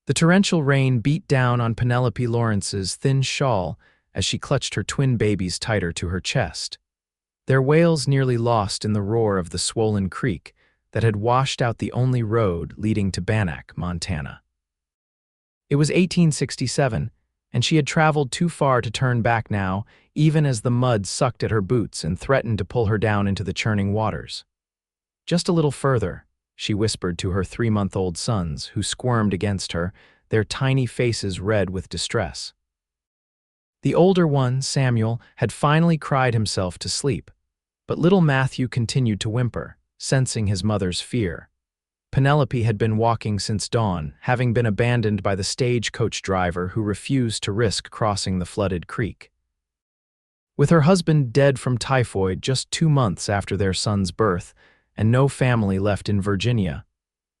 The torrential rain beat down on Penelope Lawrence's thin shawl as she clutched her twin babies tighter to her chest, their wails nearly lost in the roar of the swollen creek that had washed out the only road leading to Bannack, Montana. It was 1867, and she had traveled too far to turn back now, even as the mud sucked at her boots and threatened to pull her down into the churning waters. "Just a little further," she whispered to her 3-month-old sons, who squirmed against her, their tiny faces red with distress. The older one, Samuel, had finally cried himself to sleep, but little Matthew continued to whimper, sensing his mother's fear. Penelope had been walking since dawn, having been abandoned by the stagecoach driver who refused to risk crossing the flooded creek. With her husband dead from typhoid just 2 months after their son's birth, and no family left in Virginia,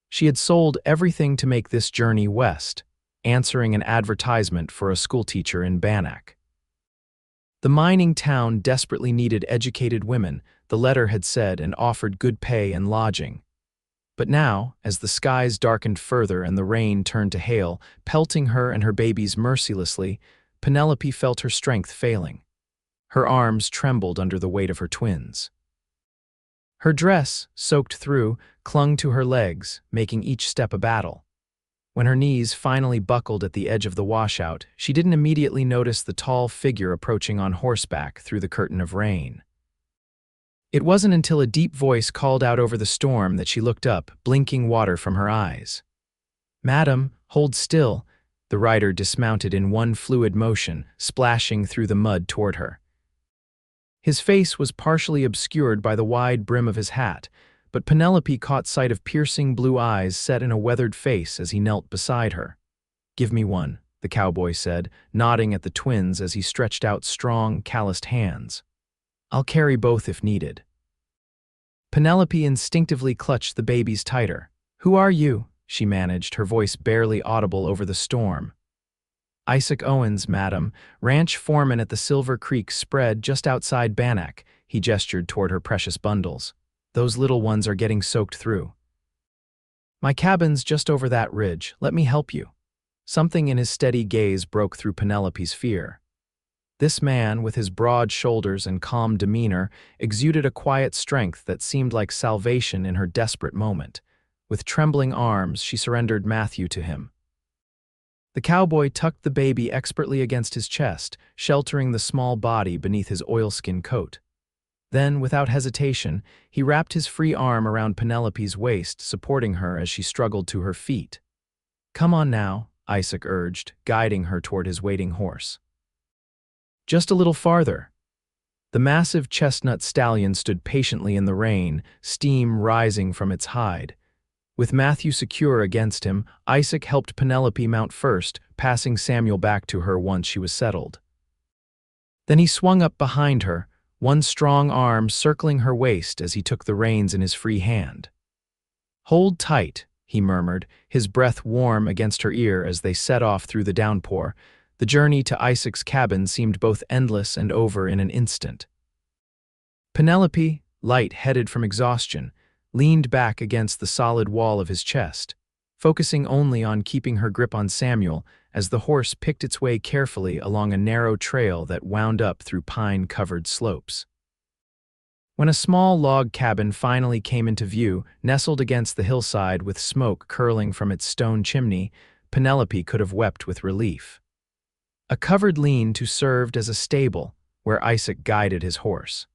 she had sold everything to make this journey west, answering an advertisement for a schoolteacher in Bannack. The mining town desperately needed educated women, the letter had said, and offered good pay and lodging. But now, as the skies darkened further and the rain turned to hail, pelting her and her babies mercilessly, Penelope felt her strength failing. Her arms trembled under the weight of her twins. Her dress, soaked through, clung to her legs, making each step a battle. When her knees finally buckled at the edge of the washout, she didn't immediately notice the tall figure approaching on horseback through the curtain of rain. It wasn't until a deep voice called out over the storm that she looked up, blinking water from her eyes. "Madam, hold still," the rider dismounted in one fluid motion, splashing through the mud toward her. His face was partially obscured by the wide brim of his hat, but Penelope caught sight of piercing blue eyes set in a weathered face as he knelt beside her. "Give me one," the cowboy said, nodding at the twins as he stretched out strong, calloused hands. "I'll carry both if needed." Penelope instinctively clutched the babies tighter. "Who are you?" she managed, her voice barely audible over the storm. "Isaac Owens, madam, ranch foreman at the Silver Creek spread just outside Bannack," he gestured toward her precious bundles. "Those little ones are getting soaked through." "My cabin's just over that ridge. Let me help you." Something in his steady gaze broke through Penelope's fear. This man, with his broad shoulders and calm demeanor, exuded a quiet strength that seemed like salvation in her desperate moment. With trembling arms, she surrendered Matthew to him. The cowboy tucked the baby expertly against his chest, sheltering the small body beneath his oilskin coat. Then, without hesitation, he wrapped his free arm around Penelope's waist, supporting her as she struggled to her feet. "Come on now," Isaac urged, guiding her toward his waiting horse. "Just a little farther." The massive chestnut stallion stood patiently in the rain, steam rising from its hide. With Matthew secure against him, Isaac helped Penelope mount first, passing Samuel back to her once she was settled. Then he swung up behind her, one strong arm circling her waist as he took the reins in his free hand. "Hold tight," he murmured, his breath warm against her ear as they set off through the downpour. The journey to Isaac's cabin seemed both endless and over in an instant. Penelope, light-headed from exhaustion, leaned back against the solid wall of his chest, focusing only on keeping her grip on Samuel as the horse picked its way carefully along a narrow trail that wound up through pine-covered slopes. When a small log cabin finally came into view, nestled against the hillside with smoke curling from its stone chimney, Penelope could have wept with relief. A covered lean-to served as a stable, where Isaac guided his horse.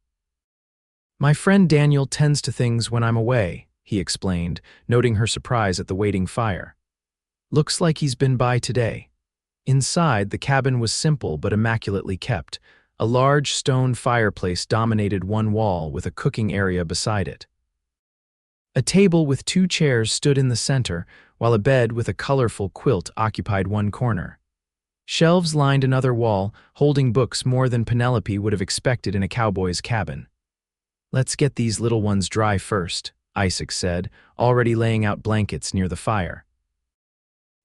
"My friend Daniel tends to things when I'm away," he explained, noting her surprise at the waiting fire. "Looks like he's been by today." Inside, the cabin was simple but immaculately kept. A large stone fireplace dominated one wall with a cooking area beside it. A table with 2 chairs stood in the center, while a bed with a colorful quilt occupied one corner. Shelves lined another wall, holding books more than Penelope would have expected in a cowboy's cabin. "Let's get these little ones dry first," Isaac said, already laying out blankets near the fire.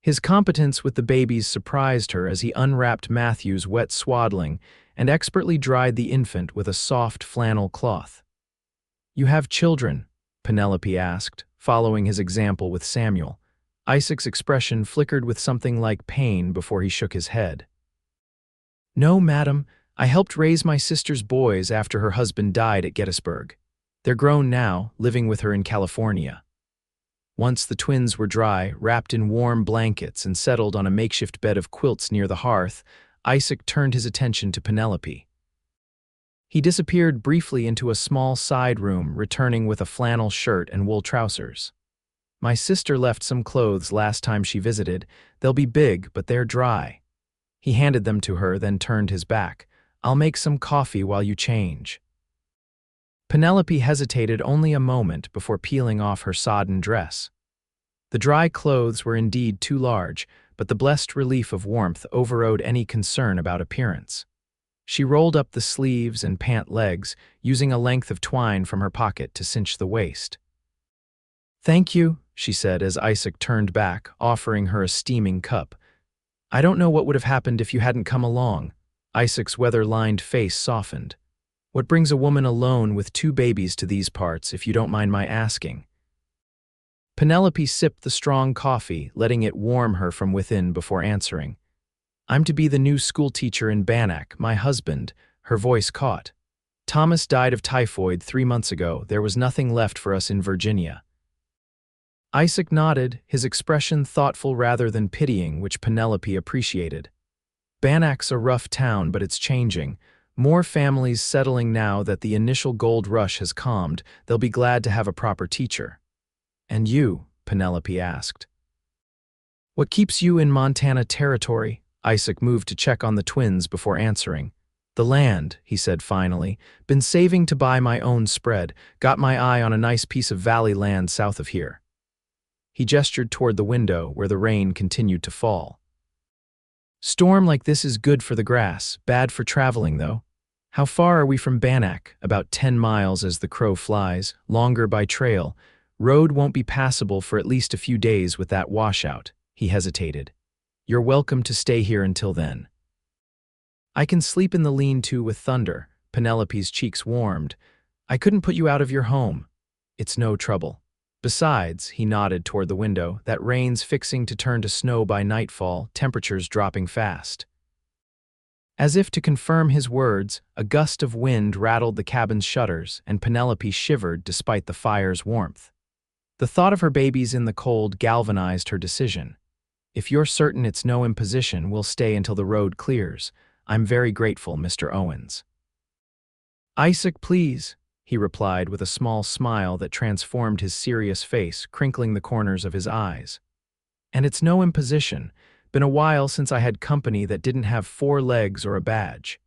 His competence with the babies surprised her as he unwrapped Matthew's wet swaddling and expertly dried the infant with a soft flannel cloth. "You have children?" Penelope asked, following his example with Samuel. Isaac's expression flickered with something like pain before he shook his head. "No, madam. I helped raise my sister's boys after her husband died at Gettysburg. They're grown now, living with her in California." Once the twins were dry, wrapped in warm blankets and settled on a makeshift bed of quilts near the hearth, Isaac turned his attention to Penelope. He disappeared briefly into a small side room, returning with a flannel shirt and wool trousers. "My sister left some clothes last time she visited. They'll be big, but they're dry." He handed them to her, then turned his back. "I'll make some coffee while you change." Penelope hesitated only a moment before peeling off her sodden dress. The dry clothes were indeed too large, but the blessed relief of warmth overrode any concern about appearance. She rolled up the sleeves and pant legs, using a length of twine from her pocket to cinch the waist. "Thank you," she said as Isaac turned back, offering her a steaming cup. "I don't know what would have happened if you hadn't come along." Isaac's weather-lined face softened. "What brings a woman alone with 2 babies to these parts, if you don't mind my asking?" Penelope sipped the strong coffee, letting it warm her from within before answering. "I'm to be the new schoolteacher in Bannack, my husband." Her voice caught. "Thomas died of typhoid 3 months ago. There was nothing left for us in Virginia." Isaac nodded, his expression thoughtful rather than pitying, which Penelope appreciated. "Bannack's a rough town, but it's changing. More families settling now that the initial gold rush has calmed. They'll be glad to have a proper teacher." "And you?" Penelope asked. "What keeps you in Montana territory?" Isaac moved to check on the twins before answering. "The land," he said finally. "Been saving to buy my own spread. Got my eye on a nice piece of valley land south of here." He gestured toward the window, where the rain continued to fall. "Storm like this is good for the grass, bad for traveling, though. How far are we from Bannack?" "About 10 miles as the crow flies, longer by trail. Road won't be passable for at least a few days with that washout." He hesitated. "You're welcome to stay here until then." "I can sleep in the lean-to with Thunder." Penelope's cheeks warmed. "I couldn't put you out of your home." "It's no trouble. Besides," he nodded toward the window, "that rain's fixing to turn to snow by nightfall, temperatures dropping fast." As if to confirm his words, a gust of wind rattled the cabin's shutters, and Penelope shivered despite the fire's warmth. The thought of her babies in the cold galvanized her decision. "If you're certain it's no imposition, we'll stay until the road clears. I'm very grateful, Mr. Owens." "Isaac, please," he replied with a small smile that transformed his serious face, crinkling the corners of his eyes. "And it's no imposition. Been a while since I had company that didn't have 4 legs or a badge."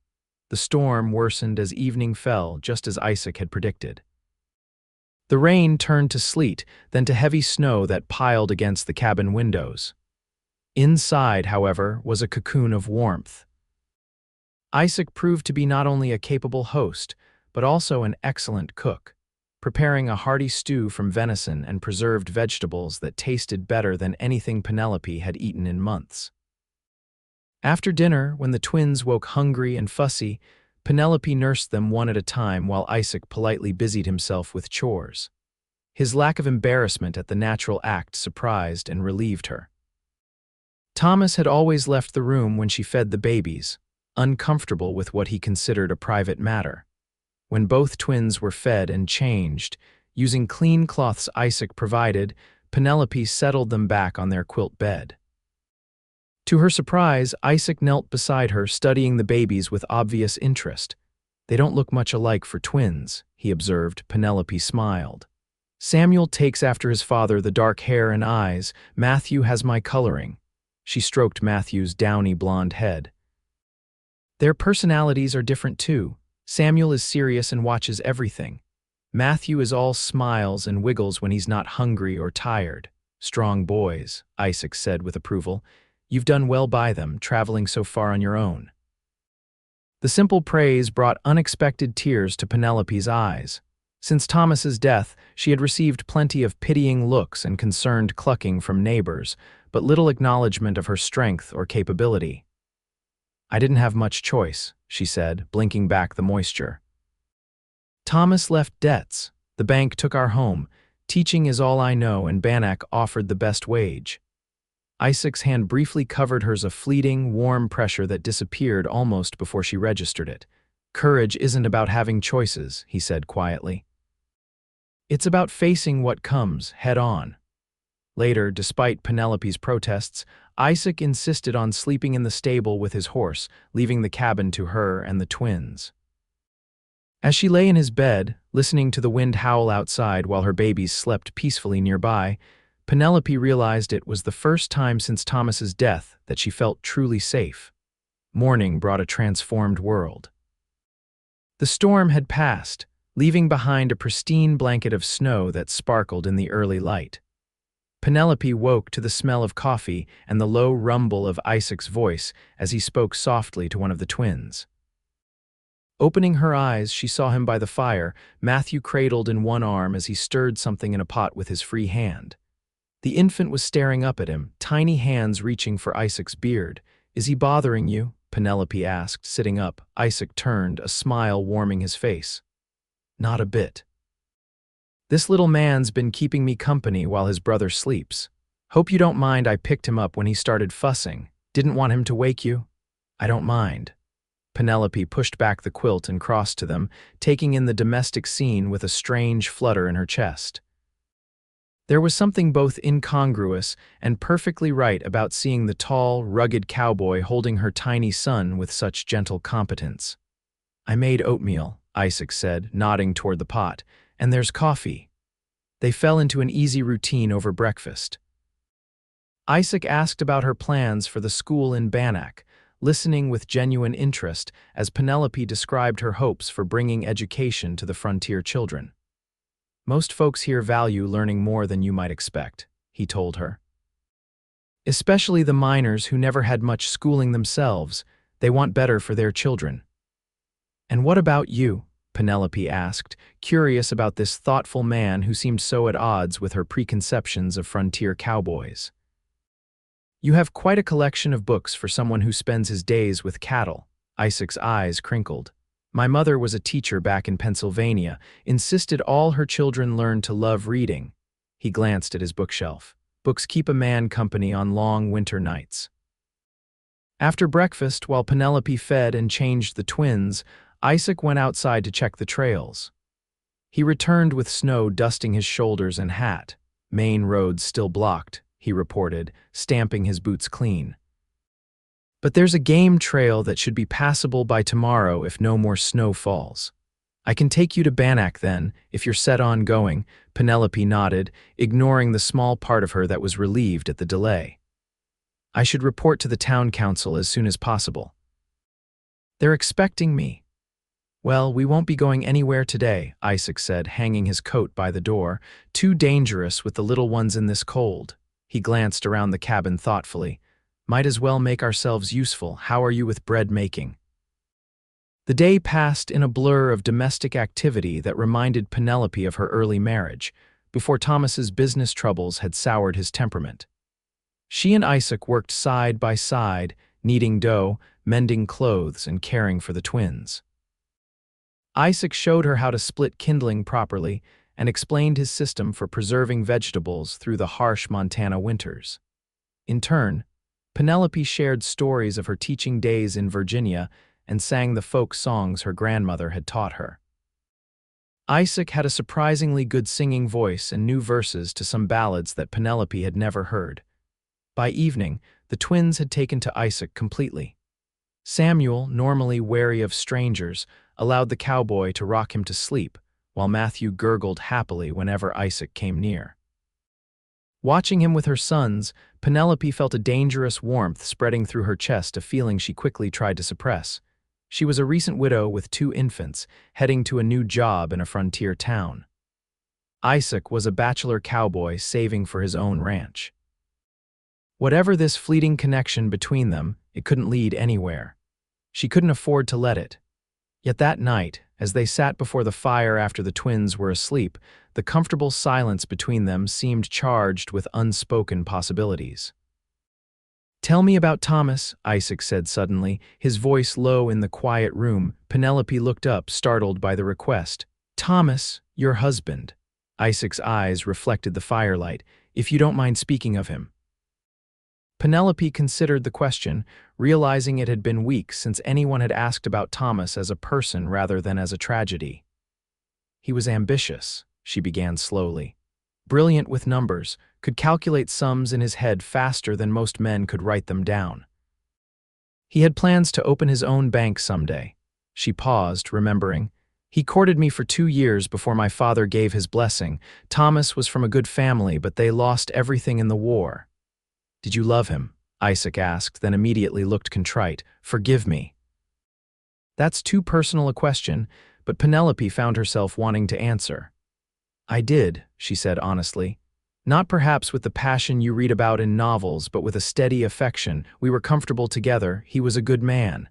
The storm worsened as evening fell, just as Isaac had predicted. The rain turned to sleet, then to heavy snow that piled against the cabin windows. Inside, however, was a cocoon of warmth. Isaac proved to be not only a capable host, but also an excellent cook, preparing a hearty stew from venison and preserved vegetables that tasted better than anything Penelope had eaten in months. After dinner, when the twins woke hungry and fussy, Penelope nursed them one at a time while Isaac politely busied himself with chores. His lack of embarrassment at the natural act surprised and relieved her. Thomas had always left the room when she fed the babies, uncomfortable with what he considered a private matter. When both twins were fed and changed, using clean cloths Isaac provided, Penelope settled them back on their quilt bed. To her surprise, Isaac knelt beside her, studying the babies with obvious interest. "They don't look much alike for twins," he observed. Penelope smiled. "Samuel takes after his father, the dark hair and eyes. Matthew has my coloring." She stroked Matthew's downy blonde head. "Their personalities are different too. Samuel is serious and watches everything. Matthew is all smiles and wiggles when he's not hungry or tired." "Strong boys," Isaac said with approval. "You've done well by them, traveling so far on your own." The simple praise brought unexpected tears to Penelope's eyes. Since Thomas's death, she had received plenty of pitying looks and concerned clucking from neighbors, but little acknowledgement of her strength or capability. "I didn't have much choice," she said, blinking back the moisture. "Thomas left debts. The bank took our home. Teaching is all I know, and Bannack offered the best wage." Isaac's hand briefly covered hers, a fleeting, warm pressure that disappeared almost before she registered it. "Courage isn't about having choices," he said quietly. "It's about facing what comes, head on." Later, despite Penelope's protests, Isaac insisted on sleeping in the stable with his horse, leaving the cabin to her and the twins. As she lay in his bed, listening to the wind howl outside while her babies slept peacefully nearby, Penelope realized it was the first time since Thomas's death that she felt truly safe. Morning brought a transformed world. The storm had passed, leaving behind a pristine blanket of snow that sparkled in the early light. Penelope woke to the smell of coffee and the low rumble of Isaac's voice as he spoke softly to one of the twins. Opening her eyes, she saw him by the fire, Matthew cradled in one arm as he stirred something in a pot with his free hand. The infant was staring up at him, tiny hands reaching for Isaac's beard. "Is he bothering you?" Penelope asked, sitting up. Isaac turned, a smile warming his face. "Not a bit. This little man's been keeping me company while his brother sleeps. Hope you don't mind I picked him up when he started fussing. Didn't want him to wake you?" "I don't mind." Penelope pushed back the quilt and crossed to them, taking in the domestic scene with a strange flutter in her chest. There was something both incongruous and perfectly right about seeing the tall, rugged cowboy holding her tiny son with such gentle competence. "I made oatmeal," Isaac said, nodding toward the pot, "and there's coffee." They fell into an easy routine over breakfast. Isaac asked about her plans for the school in Bannack, listening with genuine interest as Penelope described her hopes for bringing education to the frontier children. "Most folks here value learning more than you might expect," he told her. "Especially the minors who never had much schooling themselves. They want better for their children." "And what about you?" Penelope asked, curious about this thoughtful man who seemed so at odds with her preconceptions of frontier cowboys. "You have quite a collection of books for someone who spends his days with cattle." Isaac's eyes crinkled. "My mother was a teacher back in Pennsylvania, insisted all her children learn to love reading." He glanced at his bookshelf. "Books keep a man company on long winter nights." After breakfast, while Penelope fed and changed the twins, Isaac went outside to check the trails. He returned with snow dusting his shoulders and hat. "Main roads still blocked," he reported, stamping his boots clean. "But there's a game trail that should be passable by tomorrow if no more snow falls. I can take you to Bannack then, if you're set on going." Penelope nodded, ignoring the small part of her that was relieved at the delay. "I should report to the town council as soon as possible." "They're expecting me." "Well, we won't be going anywhere today," Isaac said, hanging his coat by the door. "Too dangerous with the little ones in this cold." He glanced around the cabin thoughtfully. "Might as well make ourselves useful. How are you with bread making?" The day passed in a blur of domestic activity that reminded Penelope of her early marriage, before Thomas's business troubles had soured his temperament. She and Isaac worked side by side, kneading dough, mending clothes, and caring for the twins. Isaac showed her how to split kindling properly and explained his system for preserving vegetables through the harsh Montana winters. In turn, Penelope shared stories of her teaching days in Virginia and sang the folk songs her grandmother had taught her. Isaac had a surprisingly good singing voice and knew verses to some ballads that Penelope had never heard. By evening, the twins had taken to Isaac completely. Samuel, normally wary of strangers, allowed the cowboy to rock him to sleep, while Matthew gurgled happily whenever Isaac came near. Watching him with her sons, Penelope felt a dangerous warmth spreading through her chest, a feeling she quickly tried to suppress. She was a recent widow with 2 infants, heading to a new job in a frontier town. Isaac was a bachelor cowboy saving for his own ranch. Whatever this fleeting connection between them, it couldn't lead anywhere. She couldn't afford to let it. Yet that night, as they sat before the fire after the twins were asleep, the comfortable silence between them seemed charged with unspoken possibilities. "Tell me about Thomas," Isaac said suddenly, his voice low in the quiet room. Penelope looked up, startled by the request. "Thomas, your husband." Isaac's eyes reflected the firelight. "If you don't mind speaking of him." Penelope considered the question, realizing it had been weeks since anyone had asked about Thomas as a person rather than as a tragedy. He was ambitious, she began slowly. Brilliant with numbers, could calculate sums in his head faster than most men could write them down. He had plans to open his own bank someday. She paused, remembering. He courted me for 2 years before my father gave his blessing. Thomas was from a good family, but they lost everything in the war. Did you love him? Isaac asked, then immediately looked contrite. Forgive me. That's too personal a question, but Penelope found herself wanting to answer. I did, she said honestly. Not perhaps with the passion you read about in novels, but with a steady affection. We were comfortable together. He was a good man.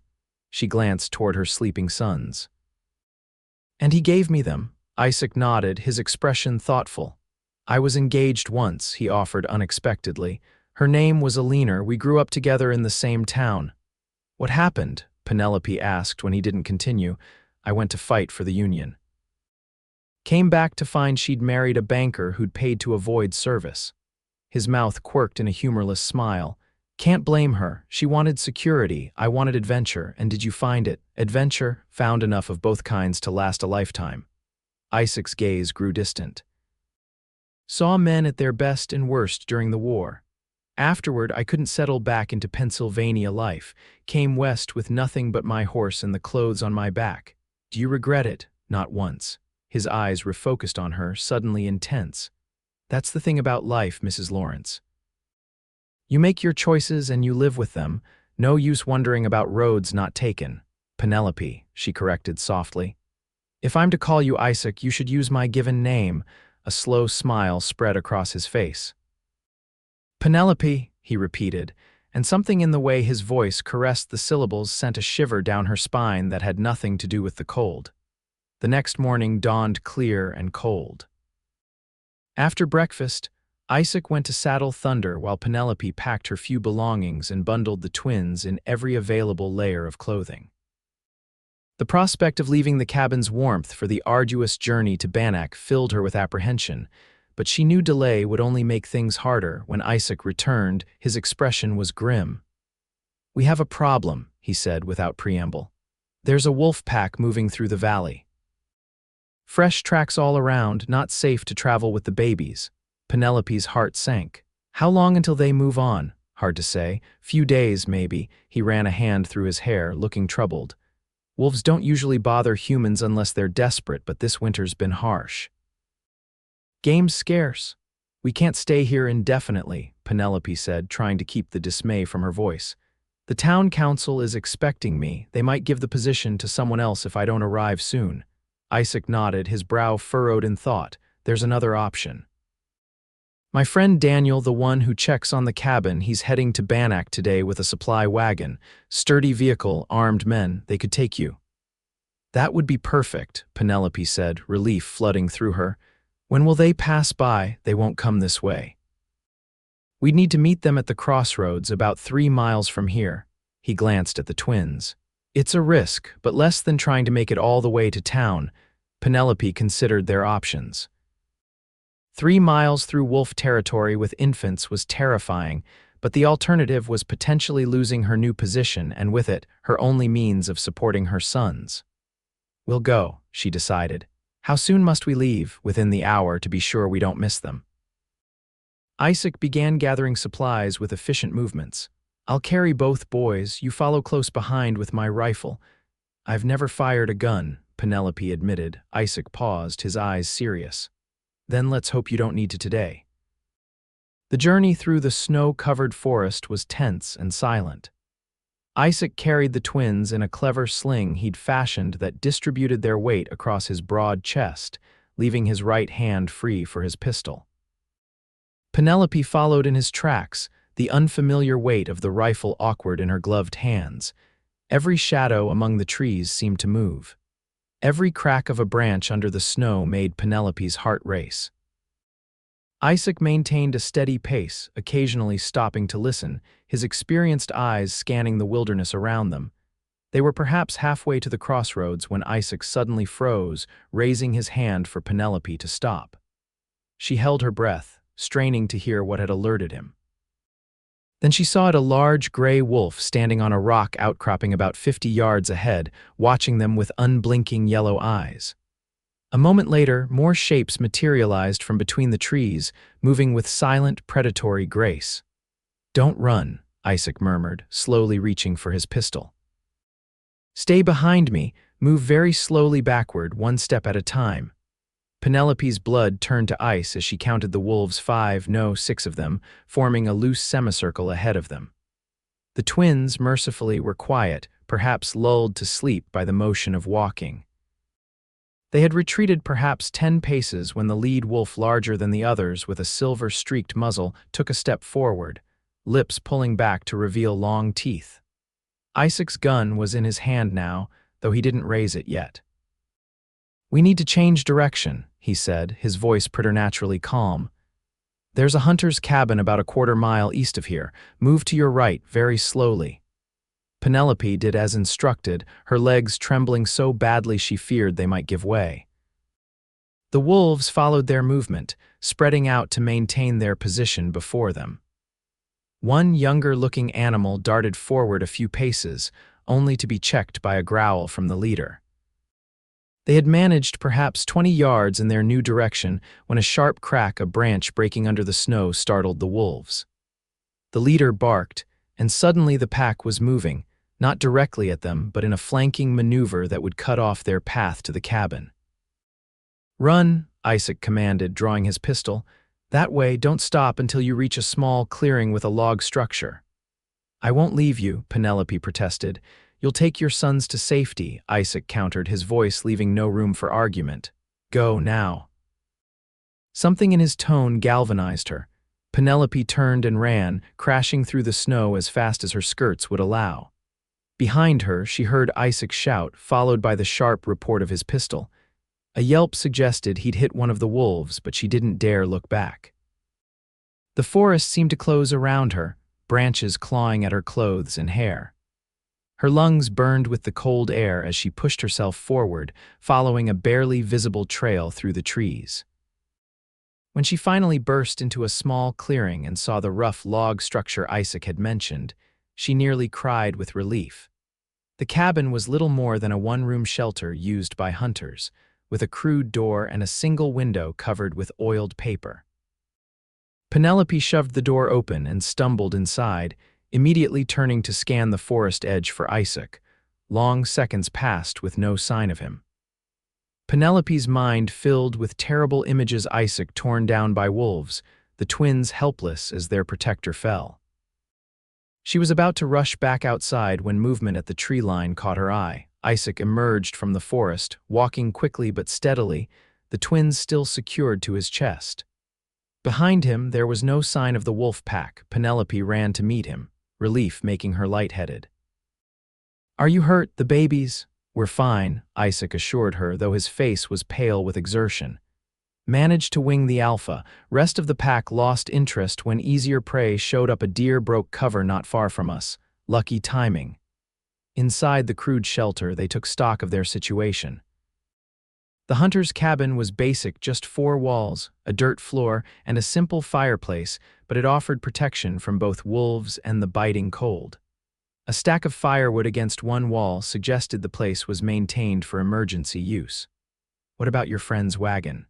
She glanced toward her sleeping sons. And he gave me them. Isaac nodded, his expression thoughtful. I was engaged once, he offered unexpectedly. Her name was Alina. We grew up together in the same town. What happened? Penelope asked when he didn't continue. I went to fight for the Union. Came back to find she'd married a banker who'd paid to avoid service. His mouth quirked in a humorless smile. Can't blame her. She wanted security. I wanted adventure. And did you find it? Adventure, found enough of both kinds to last a lifetime. Isaac's gaze grew distant. Saw men at their best and worst during the war. Afterward, I couldn't settle back into Pennsylvania life. Came west with nothing but my horse and the clothes on my back. Do you regret it? Not once. His eyes refocused on her, suddenly intense. That's the thing about life, Mrs. Lawrence. You make your choices and you live with them. No use wondering about roads not taken. Penelope, she corrected softly. If I'm to call you Isaac, you should use my given name. A slow smile spread across his face. Penelope, he repeated, and something in the way his voice caressed the syllables sent a shiver down her spine that had nothing to do with the cold. The next morning dawned clear and cold. After breakfast, Isaac went to saddle Thunder while Penelope packed her few belongings and bundled the twins in every available layer of clothing. The prospect of leaving the cabin's warmth for the arduous journey to Bannack filled her with apprehension, but she knew delay would only make things harder. When Isaac returned, his expression was grim. We have a problem, he said without preamble. There's a wolf pack moving through the valley. Fresh tracks all around, not safe to travel with the babies. Penelope's heart sank. How long until they move on? Hard to say. Few days, maybe. He ran a hand through his hair, looking troubled. Wolves don't usually bother humans unless they're desperate, but this winter's been harsh. Game's scarce. We can't stay here indefinitely, Penelope said, trying to keep the dismay from her voice. The town council is expecting me. They might give the position to someone else if I don't arrive soon. Isaac nodded, his brow furrowed in thought. There's another option. My friend Daniel, the one who checks on the cabin, he's heading to Bannack today with a supply wagon. Sturdy vehicle, armed men, they could take you. That would be perfect, Penelope said, relief flooding through her. When will they pass by? They won't come this way. We'd need to meet them at the crossroads about 3 miles from here. He glanced at the twins. It's a risk, but less than trying to make it all the way to town. Penelope considered their options. 3 miles through wolf territory with infants was terrifying, but the alternative was potentially losing her new position and with it, her only means of supporting her sons. We'll go, she decided. How soon must we leave? Within the hour, to be sure we don't miss them. Isaac began gathering supplies with efficient movements. I'll carry both boys, you follow close behind with my rifle. I've never fired a gun, Penelope admitted. Isaac paused, his eyes serious. Then let's hope you don't need to today. The journey through the snow-covered forest was tense and silent. Isaac carried the twins in a clever sling he'd fashioned that distributed their weight across his broad chest, leaving his right hand free for his pistol. Penelope followed in his tracks, the unfamiliar weight of the rifle awkward in her gloved hands. Every shadow among the trees seemed to move. Every crack of a branch under the snow made Penelope's heart race. Isaac maintained a steady pace, occasionally stopping to listen, his experienced eyes scanning the wilderness around them. They were perhaps halfway to the crossroads when Isaac suddenly froze, raising his hand for Penelope to stop. She held her breath, straining to hear what had alerted him. Then she saw a large gray wolf standing on a rock outcropping about 50 yards ahead, watching them with unblinking yellow eyes. A moment later, more shapes materialized from between the trees, moving with silent, predatory grace. "Don't run," Isaac murmured, slowly reaching for his pistol. "Stay behind me, move very slowly backward, one step at a time." Penelope's blood turned to ice as she counted the wolves, 5, no, 6 of them, forming a loose semicircle ahead of them. The twins, mercifully, were quiet, perhaps lulled to sleep by the motion of walking. They had retreated perhaps 10 paces when the lead wolf, larger than the others with a silver-streaked muzzle, took a step forward, lips pulling back to reveal long teeth. Isaac's gun was in his hand now, though he didn't raise it yet. "We need to change direction," he said, his voice preternaturally calm. "There's a hunter's cabin about a quarter-mile east of here. Move to your right, very slowly." Penelope did as instructed, her legs trembling so badly she feared they might give way. The wolves followed their movement, spreading out to maintain their position before them. One younger-looking animal darted forward a few paces, only to be checked by a growl from the leader. They had managed perhaps 20 yards in their new direction when a sharp crack, a branch breaking under the snow, startled the wolves. The leader barked, and suddenly the pack was moving, not directly at them, but in a flanking maneuver that would cut off their path to the cabin. "Run," Isaac commanded, drawing his pistol. "That way, don't stop until you reach a small clearing with a log structure." "I won't leave you," Penelope protested. "You'll take your sons to safety," Isaac countered, his voice leaving no room for argument. "Go, now." Something in his tone galvanized her. Penelope turned and ran, crashing through the snow as fast as her skirts would allow. Behind her, she heard Isaac shout, followed by the sharp report of his pistol. A yelp suggested he'd hit one of the wolves, but she didn't dare look back. The forest seemed to close around her, branches clawing at her clothes and hair. Her lungs burned with the cold air as she pushed herself forward, following a barely visible trail through the trees. When she finally burst into a small clearing and saw the rough log structure Isaac had mentioned, she nearly cried with relief. The cabin was little more than a one-room shelter used by hunters, with a crude door and a single window covered with oiled paper. Penelope shoved the door open and stumbled inside, immediately turning to scan the forest edge for Isaac. Long seconds passed with no sign of him. Penelope's mind filled with terrible images: Isaac torn down by wolves, the twins helpless as their protector fell. She was about to rush back outside when movement at the tree line caught her eye. Isaac emerged from the forest, walking quickly but steadily, the twins still secured to his chest. Behind him, there was no sign of the wolf pack. Penelope ran to meet him, relief making her lightheaded. "Are you hurt, the babies?" "We're fine," Isaac assured her, though his face was pale with exertion. "Managed to wing the alpha. Rest of the pack lost interest when easier prey showed up. A deer broke cover not far from us. Lucky timing." Inside the crude shelter, they took stock of their situation. The hunter's cabin was basic, just 4 walls, a dirt floor, and a simple fireplace, but it offered protection from both wolves and the biting cold. A stack of firewood against one wall suggested the place was maintained for emergency use. "What about your friend's wagon?"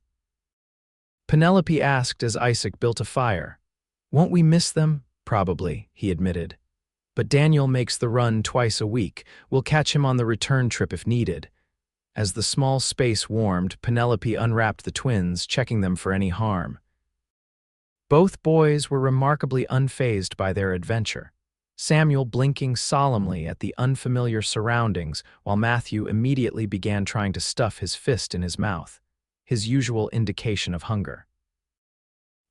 Penelope asked as Isaac built a fire. "Won't we miss them?" "Probably," he admitted. "But Daniel makes the run twice a week. We'll catch him on the return trip if needed." As the small space warmed, Penelope unwrapped the twins, checking them for any harm. Both boys were remarkably unfazed by their adventure, Samuel blinking solemnly at the unfamiliar surroundings, while Matthew immediately began trying to stuff his fist in his mouth, his usual indication of hunger.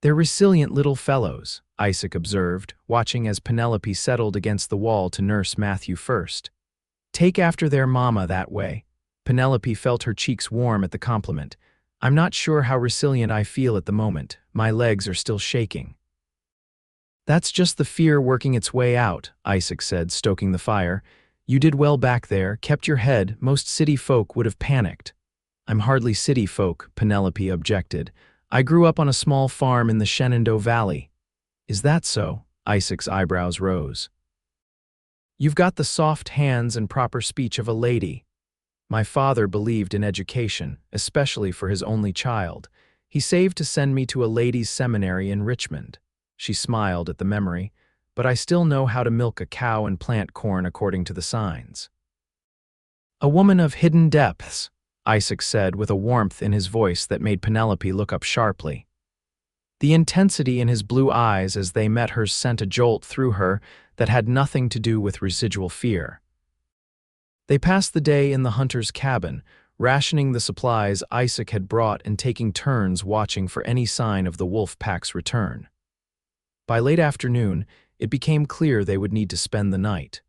"They're resilient little fellows," Isaac observed, watching as Penelope settled against the wall to nurse Matthew first. "Take after their mama that way." Penelope felt her cheeks warm at the compliment. "I'm not sure how resilient I feel at the moment. My legs are still shaking." "That's just the fear working its way out," Isaac said, stoking the fire. "You did well back there, kept your head. Most city folk would have panicked." "I'm hardly city folk," Penelope objected. "I grew up on a small farm in the Shenandoah Valley." "Is that so?" Isaac's eyebrows rose. You've got the soft hands and proper speech of a lady. My father believed in education, especially for his only child. He saved to send me to a ladies' seminary in Richmond. She smiled at the memory, but I still know how to milk a cow and plant corn according to the signs. A woman of hidden depths, Isaac said with a warmth in his voice that made Penelope look up sharply. The intensity in his blue eyes as they met hers sent a jolt through her that had nothing to do with residual fear. They passed the day in the hunter's cabin, rationing the supplies Isaac had brought and taking turns watching for any sign of the wolf pack's return. By late afternoon, it became clear they would need to spend the night.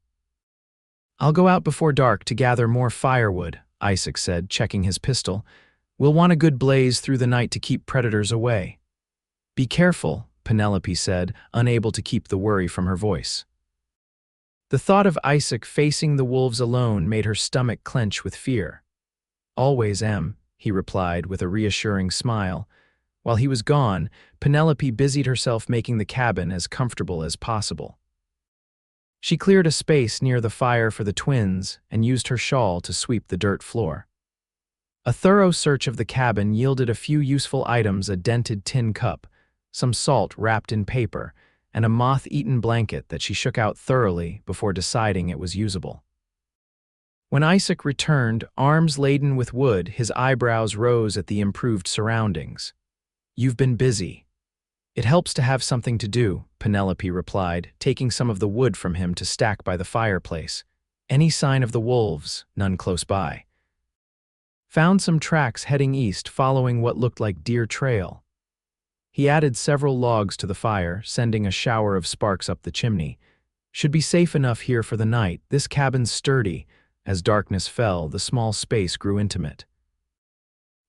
I'll go out before dark to gather more firewood, Isaac said, checking his pistol. We'll want a good blaze through the night to keep predators away. Be careful, Penelope said, unable to keep the worry from her voice. The thought of Isaac facing the wolves alone made her stomach clench with fear. Always am, he replied with a reassuring smile. While he was gone, Penelope busied herself making the cabin as comfortable as possible. She cleared a space near the fire for the twins and used her shawl to sweep the dirt floor. A thorough search of the cabin yielded a few useful items: a dented tin cup, some salt wrapped in paper, and a moth-eaten blanket that she shook out thoroughly before deciding it was usable. When Isaac returned, arms laden with wood, his eyebrows rose at the improved surroundings. You've been busy. It helps to have something to do, Penelope replied, taking some of the wood from him to stack by the fireplace. Any sign of the wolves? None close by. Found some tracks heading east following what looked like deer trail. He added several logs to the fire, sending a shower of sparks up the chimney. Should be safe enough here for the night. This cabin's sturdy. As darkness fell, the small space grew intimate.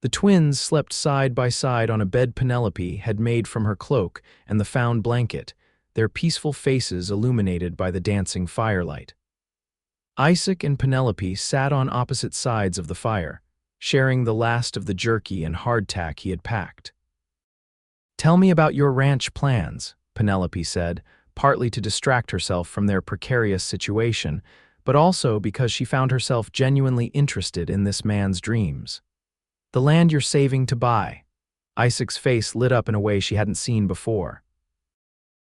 The twins slept side by side on a bed Penelope had made from her cloak and the found blanket, their peaceful faces illuminated by the dancing firelight. Isaac and Penelope sat on opposite sides of the fire, sharing the last of the jerky and hardtack he had packed. Tell me about your ranch plans, Penelope said, partly to distract herself from their precarious situation, but also because she found herself genuinely interested in this man's dreams. The land you're saving to buy. Isaac's face lit up in a way she hadn't seen before.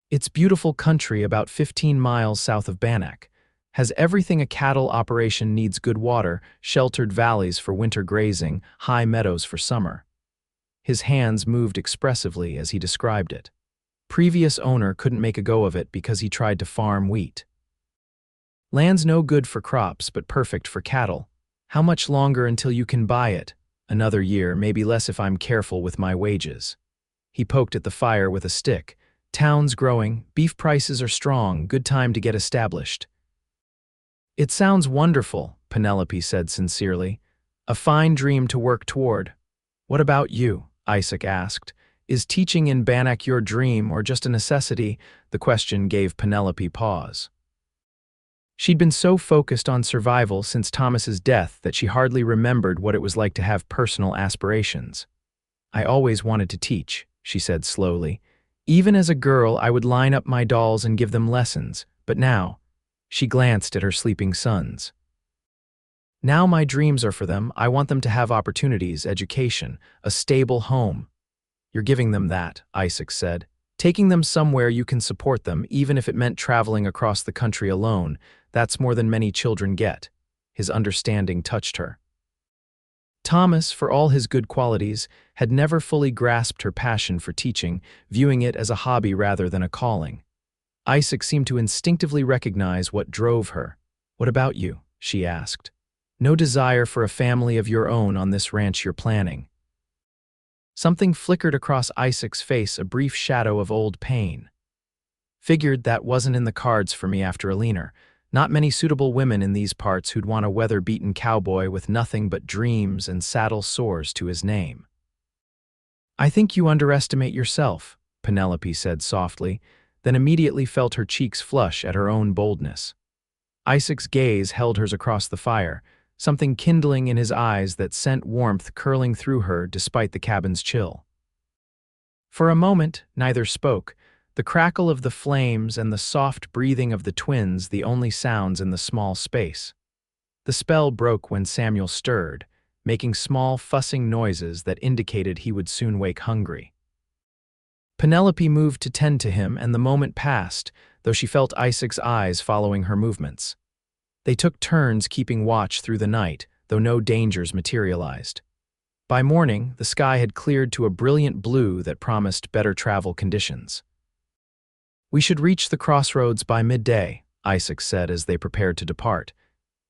It's beautiful country about 15 miles south of Bannack. Has everything a cattle operation needs: good water, sheltered valleys for winter grazing, high meadows for summer. His hands moved expressively as he described it. Previous owner couldn't make a go of it because he tried to farm wheat. Land's no good for crops but perfect for cattle. How much longer until you can buy it? Another year, maybe less if I'm careful with my wages. He poked at the fire with a stick. Town's growing, beef prices are strong, good time to get established. It sounds wonderful, Penelope said sincerely. A fine dream to work toward. What about you? Isaac asked. Is teaching in Bannack your dream or just a necessity? The question gave Penelope pause. She'd been so focused on survival since Thomas's death that she hardly remembered what it was like to have personal aspirations. I always wanted to teach, she said slowly. Even as a girl, I would line up my dolls and give them lessons, but now, she glanced at her sleeping sons. Now my dreams are for them. I want them to have opportunities, education, a stable home. You're giving them that, Isaac said. Taking them somewhere you can support them, even if it meant traveling across the country alone. That's more than many children get. His understanding touched her. Thomas, for all his good qualities, had never fully grasped her passion for teaching, viewing it as a hobby rather than a calling. Isaac seemed to instinctively recognize what drove her. What about you? She asked. No desire for a family of your own on this ranch you're planning. Something flickered across Isaac's face, a brief shadow of old pain. Figured that wasn't in the cards for me after a leaner. Not many suitable women in these parts who'd want a weather-beaten cowboy with nothing but dreams and saddle sores to his name. I think you underestimate yourself, Penelope said softly, then immediately felt her cheeks flush at her own boldness. Isaac's gaze held hers across the fire, something kindling in his eyes that sent warmth curling through her despite the cabin's chill. For a moment, neither spoke, the crackle of the flames and the soft breathing of the twins the only sounds in the small space. The spell broke when Samuel stirred, making small fussing noises that indicated he would soon wake hungry. Penelope moved to tend to him, and the moment passed, though she felt Isaac's eyes following her movements. They took turns keeping watch through the night, though no dangers materialized. By morning, the sky had cleared to a brilliant blue that promised better travel conditions. "We should reach the crossroads by midday," Isaac said as they prepared to depart.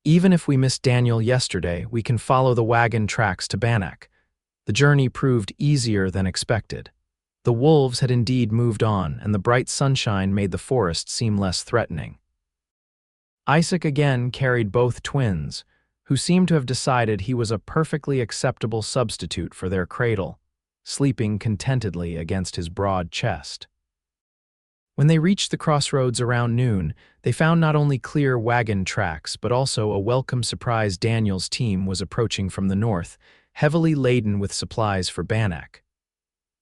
"Even if we missed Daniel yesterday, we can follow the wagon tracks to Bannack." The journey proved easier than expected. The wolves had indeed moved on, and the bright sunshine made the forest seem less threatening. Isaac again carried both twins, who seemed to have decided he was a perfectly acceptable substitute for their cradle, sleeping contentedly against his broad chest. When they reached the crossroads around noon, they found not only clear wagon tracks but also a welcome surprise. Daniel's team was approaching from the north, heavily laden with supplies for Bannack.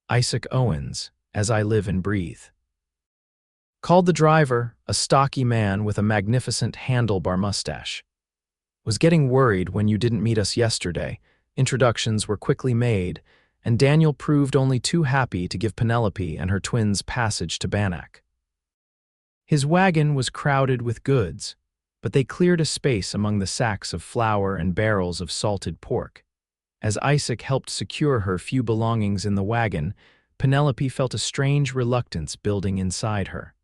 Isaac Owens, as I live and breathe, called the driver, a stocky man with a magnificent handlebar mustache. "Was getting worried when you didn't meet us yesterday." Introductions were quickly made, and Daniel proved only too happy to give Penelope and her twins passage to Bannack. His wagon was crowded with goods, but they cleared a space among the sacks of flour and barrels of salted pork. As Isaac helped secure her few belongings in the wagon, Penelope felt a strange reluctance building inside her.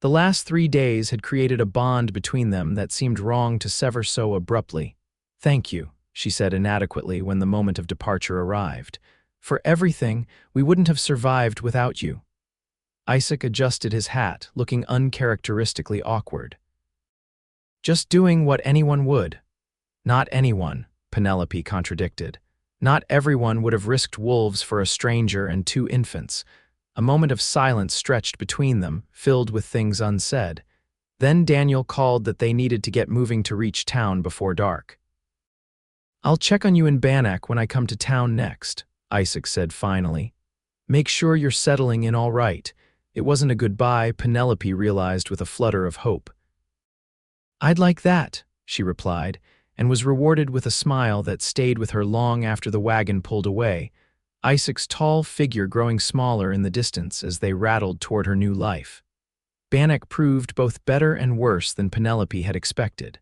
The last 3 days had created a bond between them that seemed wrong to sever so abruptly. "Thank you," she said inadequately when the moment of departure arrived. "For everything, we wouldn't have survived without you." Isaac adjusted his hat, looking uncharacteristically awkward. "Just doing what anyone would." "Not anyone," Penelope contradicted. "Not everyone would have risked wolves for a stranger and 2 infants." A moment of silence stretched between them, filled with things unsaid. Then Daniel called that they needed to get moving to reach town before dark. "I'll check on you in Bannack when I come to town next," Isaac said finally. "Make sure you're settling in all right." It wasn't a goodbye, Penelope realized with a flutter of hope. "I'd like that," she replied, and was rewarded with a smile that stayed with her long after the wagon pulled away, Isaac's tall figure growing smaller in the distance as they rattled toward her new life. Bannack proved both better and worse than Penelope had expected.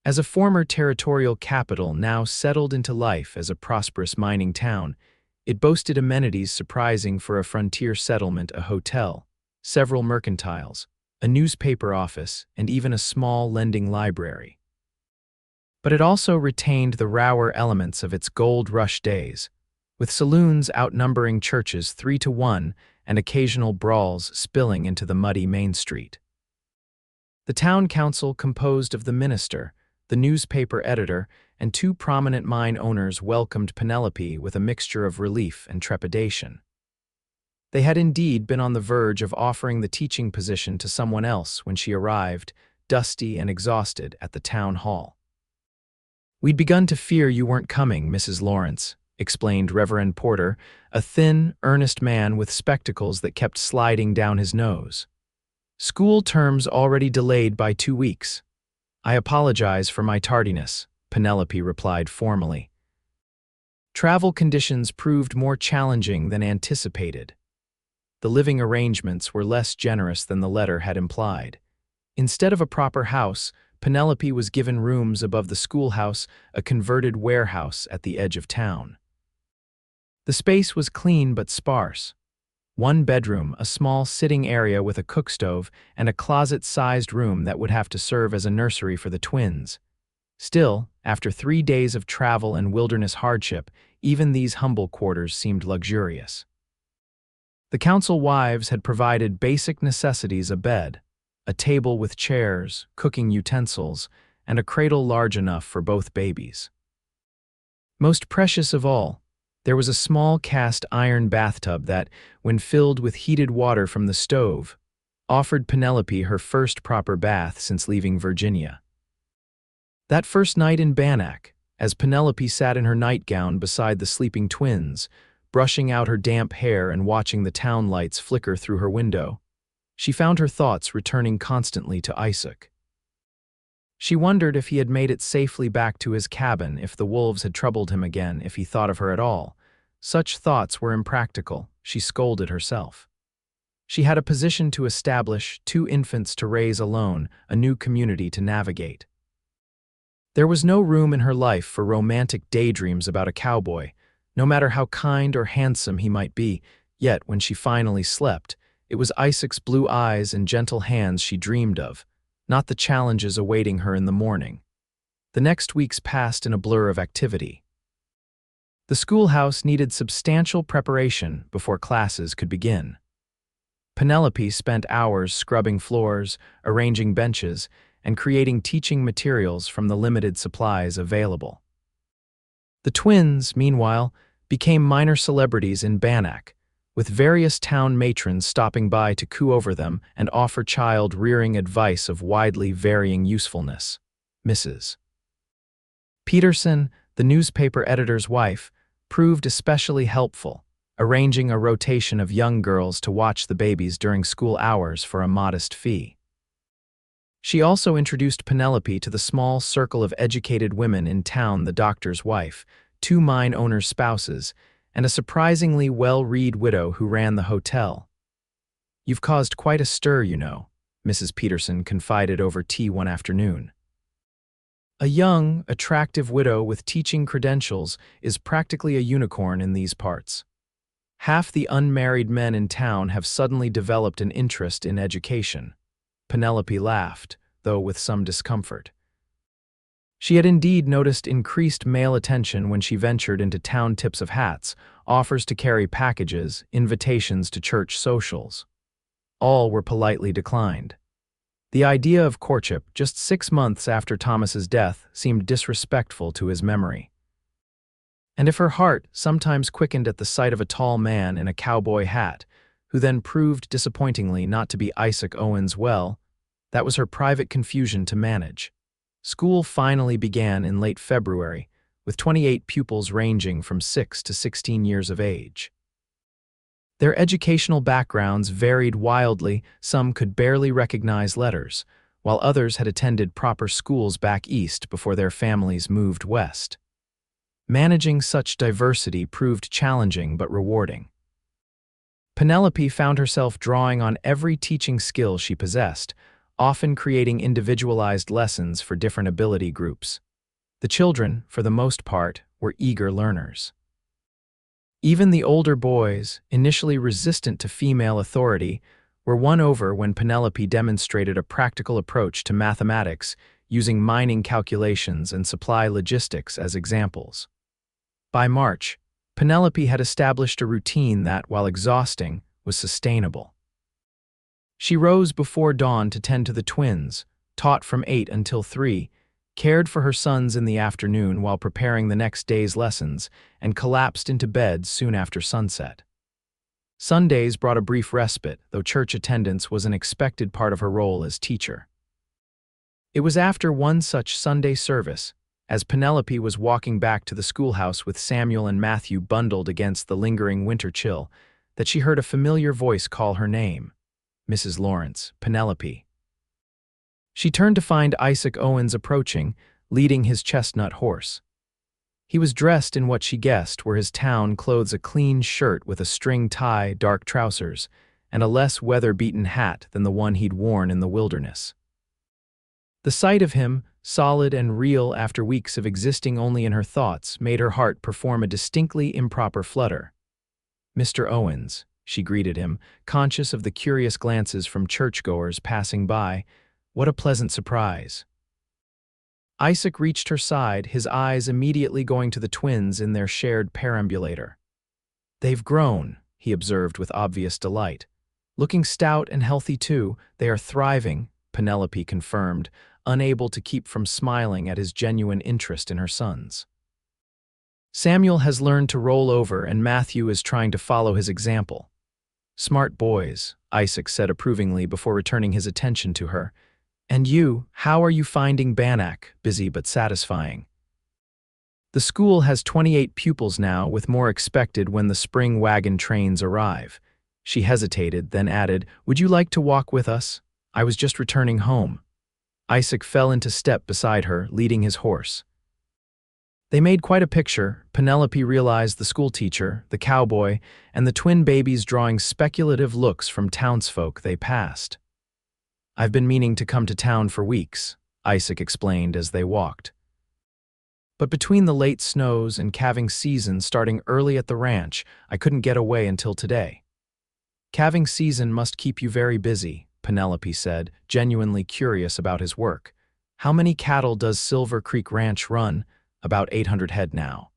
As a former territorial capital now settled into life as a prosperous mining town, it boasted amenities surprising for a frontier settlement: a hotel, several mercantiles, a newspaper office, and even a small lending library. But it also retained the rower elements of its gold rush days, with saloons outnumbering churches 3 to 1 and occasional brawls spilling into the muddy Main Street. The town council, composed of the minister, the newspaper editor, and 2 prominent mine owners, welcomed Penelope with a mixture of relief and trepidation. They had indeed been on the verge of offering the teaching position to someone else when she arrived, dusty and exhausted, at the town hall. "We'd begun to fear you weren't coming, Mrs. Lawrence," explained Reverend Porter, a thin, earnest man with spectacles that kept sliding down his nose. "School terms already delayed by 2 weeks. I apologize for my tardiness," Penelope replied formally. Travel conditions proved more challenging than anticipated. The living arrangements were less generous than the letter had implied. Instead of a proper house, Penelope was given rooms above the schoolhouse, a converted warehouse at the edge of town. The space was clean but sparse. 1 bedroom, a small sitting area with a cookstove, and a closet-sized room that would have to serve as a nursery for the twins. Still, after 3 days of travel and wilderness hardship, even these humble quarters seemed luxurious. The council wives had provided basic necessities: a bed, a table with chairs, cooking utensils, and a cradle large enough for both babies. Most precious of all, there was a small cast iron bathtub that, when filled with heated water from the stove, offered Penelope her first proper bath since leaving Virginia. That first night in Bannack, as Penelope sat in her nightgown beside the sleeping twins, brushing out her damp hair and watching the town lights flicker through her window. She found her thoughts returning constantly to Isaac. She wondered if he had made it safely back to his cabin, if the wolves had troubled him again, if he thought of her at all. Such thoughts were impractical, she scolded herself. She had a position to establish, 2 infants to raise alone, a new community to navigate. There was no room in her life for romantic daydreams about a cowboy, no matter how kind or handsome he might be. Yet when she finally slept, it was Isaac's blue eyes and gentle hands she dreamed of, not the challenges awaiting her in the morning. The next weeks passed in a blur of activity. The schoolhouse needed substantial preparation before classes could begin. Penelope spent hours scrubbing floors, arranging benches, and creating teaching materials from the limited supplies available. The twins, meanwhile, became minor celebrities in Bannack, with various town matrons stopping by to coo over them and offer child-rearing advice of widely varying usefulness. Mrs. Peterson, the newspaper editor's wife, proved especially helpful, arranging a rotation of young girls to watch the babies during school hours for a modest fee. She also introduced Penelope to the small circle of educated women in town: the doctor's wife, 2 mine owners' spouses, and a surprisingly well-read widow who ran the hotel. "You've caused quite a stir, you know," Mrs. Peterson confided over tea one afternoon. "A young, attractive widow with teaching credentials is practically a unicorn in these parts. Half the unmarried men in town have suddenly developed an interest in education." Penelope laughed, though with some discomfort. She had indeed noticed increased male attention when she ventured into town tips of hats, offers to carry packages, invitations to church socials. All were politely declined. The idea of courtship just 6 months after Thomas's death seemed disrespectful to his memory. And if her heart sometimes quickened at the sight of a tall man in a cowboy hat, who then proved disappointingly not to be Isaac Owens, well, that was her private confusion to manage. School finally began in late February, with 28 pupils ranging from 6 to 16 years of age. Their educational backgrounds varied wildly. Some could barely recognize letters, while others had attended proper schools back east before their families moved west. Managing such diversity proved challenging but rewarding. Penelope found herself drawing on every teaching skill she possessed, often creating individualized lessons for different ability groups. The children, for the most part, were eager learners. Even the older boys, initially resistant to female authority, were won over when Penelope demonstrated a practical approach to mathematics, using mining calculations and supply logistics as examples. By March, Penelope had established a routine that, while exhausting, was sustainable. She rose before dawn to tend to the twins, taught from 8 until 3, cared for her sons in the afternoon while preparing the next day's lessons, and collapsed into bed soon after sunset. Sundays brought a brief respite, though church attendance was an expected part of her role as teacher. It was after one such Sunday service, as Penelope was walking back to the schoolhouse with Samuel and Matthew bundled against the lingering winter chill, that she heard a familiar voice call her name. "Mrs. Lawrence, Penelope." She turned to find Isaac Owens approaching, leading his chestnut horse. He was dressed in what she guessed were his town clothes: a clean shirt with a string tie, dark trousers, and a less weather-beaten hat than the one he'd worn in the wilderness. The sight of him, solid and real after weeks of existing only in her thoughts, made her heart perform a distinctly improper flutter. "Mr. Owens," she greeted him, conscious of the curious glances from churchgoers passing by. "What a pleasant surprise." Isaac reached her side, his eyes immediately going to the twins in their shared perambulator. "They've grown," he observed with obvious delight. "Looking stout and healthy too. They are thriving," Penelope confirmed, unable to keep from smiling at his genuine interest in her sons. "Samuel has learned to roll over, and Matthew is trying to follow his example." "Smart boys," Isaac said approvingly before returning his attention to her. "And you, how are you finding Bannack? Busy but satisfying." The school has 28 pupils now, with more expected when the spring wagon trains arrive. She hesitated, then added, "Would you like to walk with us? I was just returning home." Isaac fell into step beside her, leading his horse. They made quite a picture. Penelope realized the schoolteacher, the cowboy, and the twin babies drawing speculative looks from townsfolk they passed. "I've been meaning to come to town for weeks," Isaac explained as they walked. "But between the late snows and calving season starting early at the ranch, I couldn't get away until today." "Calving season must keep you very busy," Penelope said, genuinely curious about his work. "How many cattle does Silver Creek Ranch run?" "About 800 head now."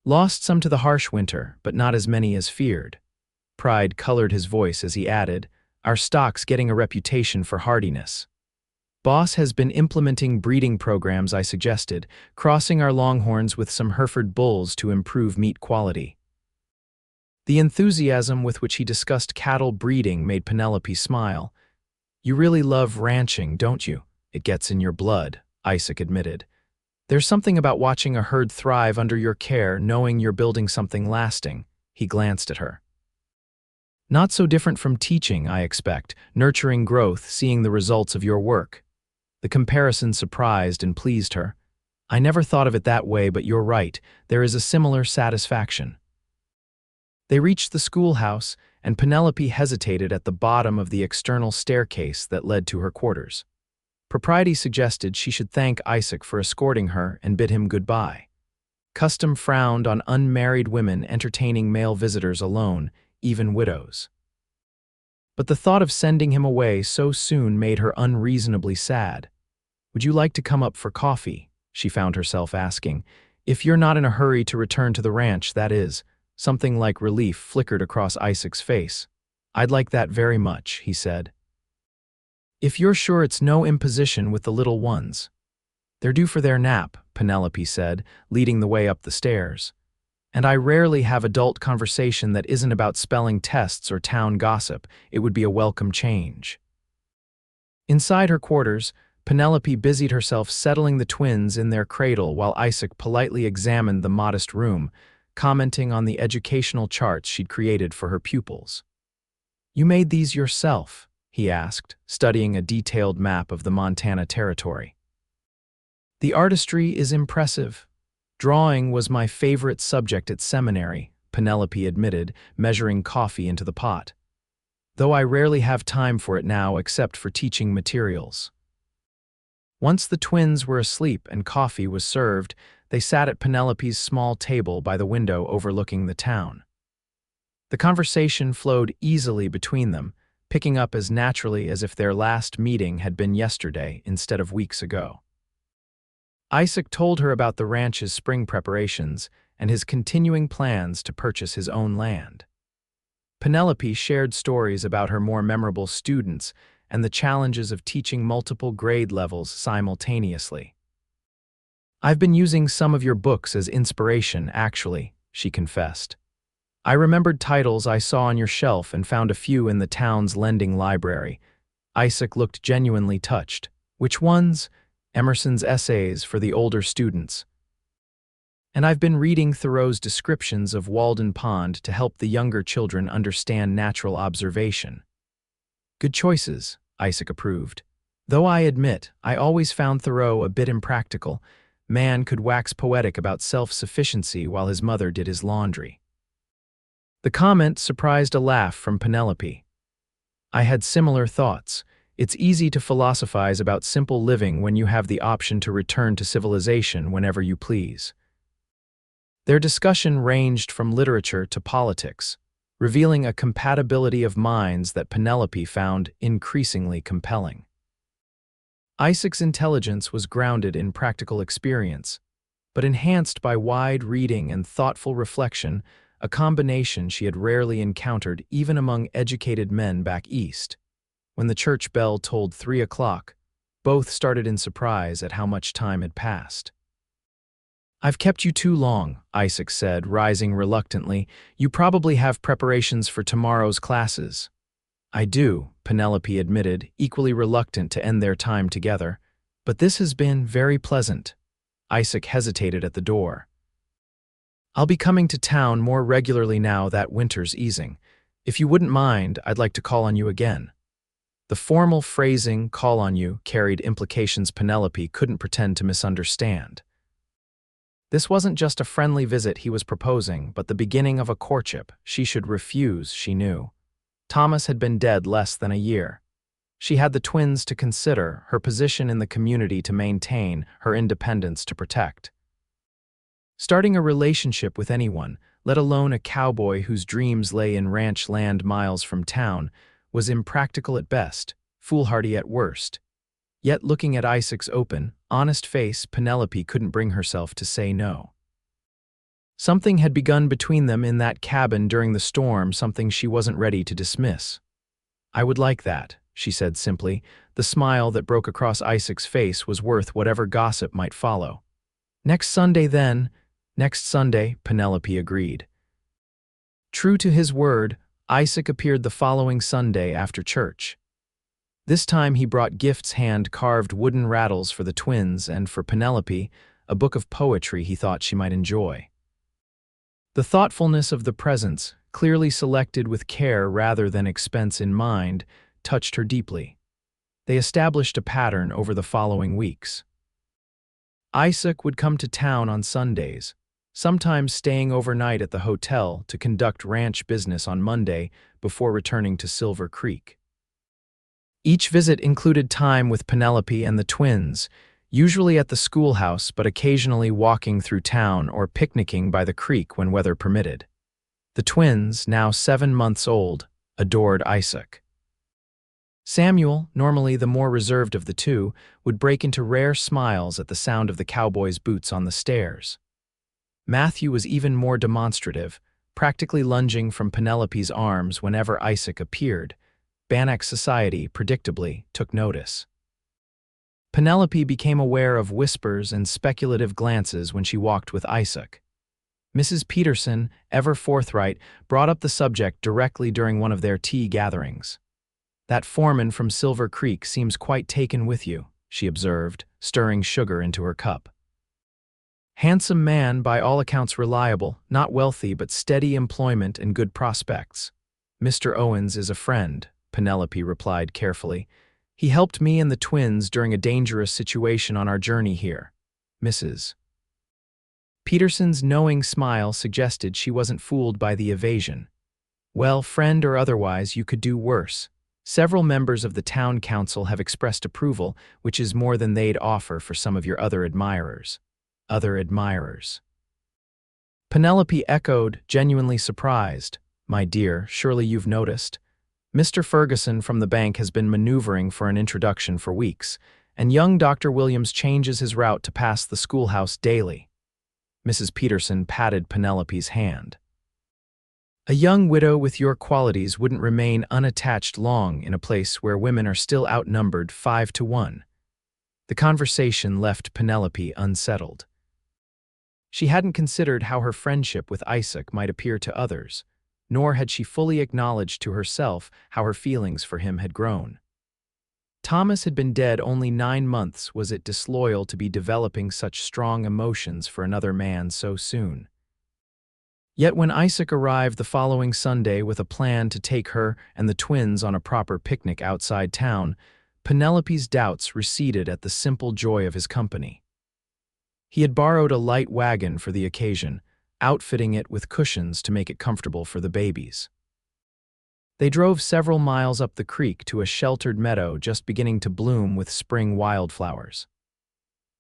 "Lost some to the harsh winter, but not as many as feared." Pride colored his voice as he added, "Our stock's getting a reputation for hardiness. Boss has been implementing breeding programs I suggested, crossing our longhorns with some Hereford bulls to improve meat quality." The enthusiasm with which he discussed cattle breeding made Penelope smile. "You really love ranching, don't you?" "It gets in your blood," Isaac admitted. "There's something about watching a herd thrive under your care, knowing you're building something lasting." He glanced at her. "Not so different from teaching, I expect, nurturing growth, seeing the results of your work." The comparison surprised and pleased her. "I never thought of it that way, but you're right. There is a similar satisfaction." They reached the schoolhouse, and Penelope hesitated at the bottom of the external staircase that led to her quarters. Propriety suggested she should thank Isaac for escorting her and bid him goodbye. Custom frowned on unmarried women entertaining male visitors alone, even widows. But the thought of sending him away so soon made her unreasonably sad. "Would you like to come up for coffee?" she found herself asking. "If you're not in a hurry to return to the ranch, that is." Something like relief flickered across Isaac's face. "I'd like that very much," he said. "If you're sure it's no imposition with the little ones." "They're due for their nap," Penelope said, leading the way up the stairs. "And I rarely have adult conversation that isn't about spelling tests or town gossip. It would be a welcome change." Inside her quarters, Penelope busied herself settling the twins in their cradle while Isaac politely examined the modest room, commenting on the educational charts she'd created for her pupils. "You made these yourself?" he asked, studying a detailed map of the Montana Territory. "The artistry is impressive. Drawing was my favorite subject at seminary," Penelope admitted, measuring coffee into the pot. "Though I rarely have time for it now except for teaching materials." Once the twins were asleep and coffee was served, they sat at Penelope's small table by the window overlooking the town. The conversation flowed easily between them, picking up as naturally as if their last meeting had been yesterday instead of weeks ago. Isaac told her about the ranch's spring preparations and his continuing plans to purchase his own land. Penelope shared stories about her more memorable students and the challenges of teaching multiple grade levels simultaneously. "I've been using some of your books as inspiration, actually," she confessed. "I remembered titles I saw on your shelf and found a few in the town's lending library." Isaac looked genuinely touched. "Which ones?" "Emerson's essays for the older students. And I've been reading Thoreau's descriptions of Walden Pond to help the younger children understand natural observation." "Good choices," Isaac approved. "Though I admit, I always found Thoreau a bit impractical. Man could wax poetic about self-sufficiency while his mother did his laundry." The comment surprised a laugh from Penelope. "I had similar thoughts. It's easy to philosophize about simple living when you have the option to return to civilization whenever you please." Their discussion ranged from literature to politics, revealing a compatibility of minds that Penelope found increasingly compelling. Isaac's intelligence was grounded in practical experience, but enhanced by wide reading and thoughtful reflection, a combination she had rarely encountered even among educated men back east. When the church bell tolled 3 o'clock, both started in surprise at how much time had passed. "I've kept you too long," Isaac said, rising reluctantly. "You probably have preparations for tomorrow's classes." "I do," Penelope admitted, equally reluctant to end their time together. "But this has been very pleasant." Isaac hesitated at the door. "I'll be coming to town more regularly now that winter's easing. If you wouldn't mind, I'd like to call on you again." The formal phrasing, "call on you," carried implications Penelope couldn't pretend to misunderstand. This wasn't just a friendly visit he was proposing, but the beginning of a courtship. She should refuse, she knew. Thomas had been dead less than a year. She had the twins to consider, her position in the community to maintain, her independence to protect. Starting a relationship with anyone, let alone a cowboy whose dreams lay in ranch land miles from town, was impractical at best, foolhardy at worst. Yet looking at Isaac's open, honest face, Penelope couldn't bring herself to say no. Something had begun between them in that cabin during the storm, something she wasn't ready to dismiss. "I would like that," she said simply. The smile that broke across Isaac's face was worth whatever gossip might follow. "Next Sunday, then." "Next Sunday," Penelope agreed. True to his word, Isaac appeared the following Sunday after church. This time he brought gifts, hand-carved wooden rattles for the twins, and for Penelope, a book of poetry he thought she might enjoy. The thoughtfulness of the presents, clearly selected with care rather than expense in mind, touched her deeply. They established a pattern over the following weeks. Isaac would come to town on Sundays, sometimes staying overnight at the hotel to conduct ranch business on Monday before returning to Silver Creek. Each visit included time with Penelope and the twins, usually at the schoolhouse but occasionally walking through town or picnicking by the creek when weather permitted. The twins, now 7 months old, adored Isaac. Samuel, normally the more reserved of the two, would break into rare smiles at the sound of the cowboy's boots on the stairs. Matthew was even more demonstrative, practically lunging from Penelope's arms whenever Isaac appeared. Bannack society, predictably, took notice. Penelope became aware of whispers and speculative glances when she walked with Isaac. Mrs. Peterson, ever forthright, brought up the subject directly during one of their tea gatherings. "That foreman from Silver Creek seems quite taken with you," she observed, stirring sugar into her cup. "Handsome man, by all accounts reliable, not wealthy but steady employment and good prospects. Mr. Owens is a friend," Penelope replied carefully. "He helped me and the twins during a dangerous situation on our journey here. Mrs. Peterson's knowing smile suggested she wasn't fooled by the evasion. "Well, friend or otherwise, you could do worse. Several members of the town council have expressed approval, which is more than they'd offer for some of your other admirers." "Other admirers?" Penelope echoed, genuinely surprised. "My dear, surely you've noticed. Mr. Ferguson from the bank has been maneuvering for an introduction for weeks, and young Dr. Williams changes his route to pass the schoolhouse daily." Mrs. Peterson patted Penelope's hand. "A young widow with your qualities wouldn't remain unattached long in a place where women are still outnumbered 5-1. The conversation left Penelope unsettled. She hadn't considered how her friendship with Isaac might appear to others, nor had she fully acknowledged to herself how her feelings for him had grown. Thomas had been dead only 9 months. Was it disloyal to be developing such strong emotions for another man so soon? Yet when Isaac arrived the following Sunday with a plan to take her and the twins on a proper picnic outside town, Penelope's doubts receded at the simple joy of his company. He had borrowed a light wagon for the occasion, outfitting it with cushions to make it comfortable for the babies. They drove several miles up the creek to a sheltered meadow just beginning to bloom with spring wildflowers.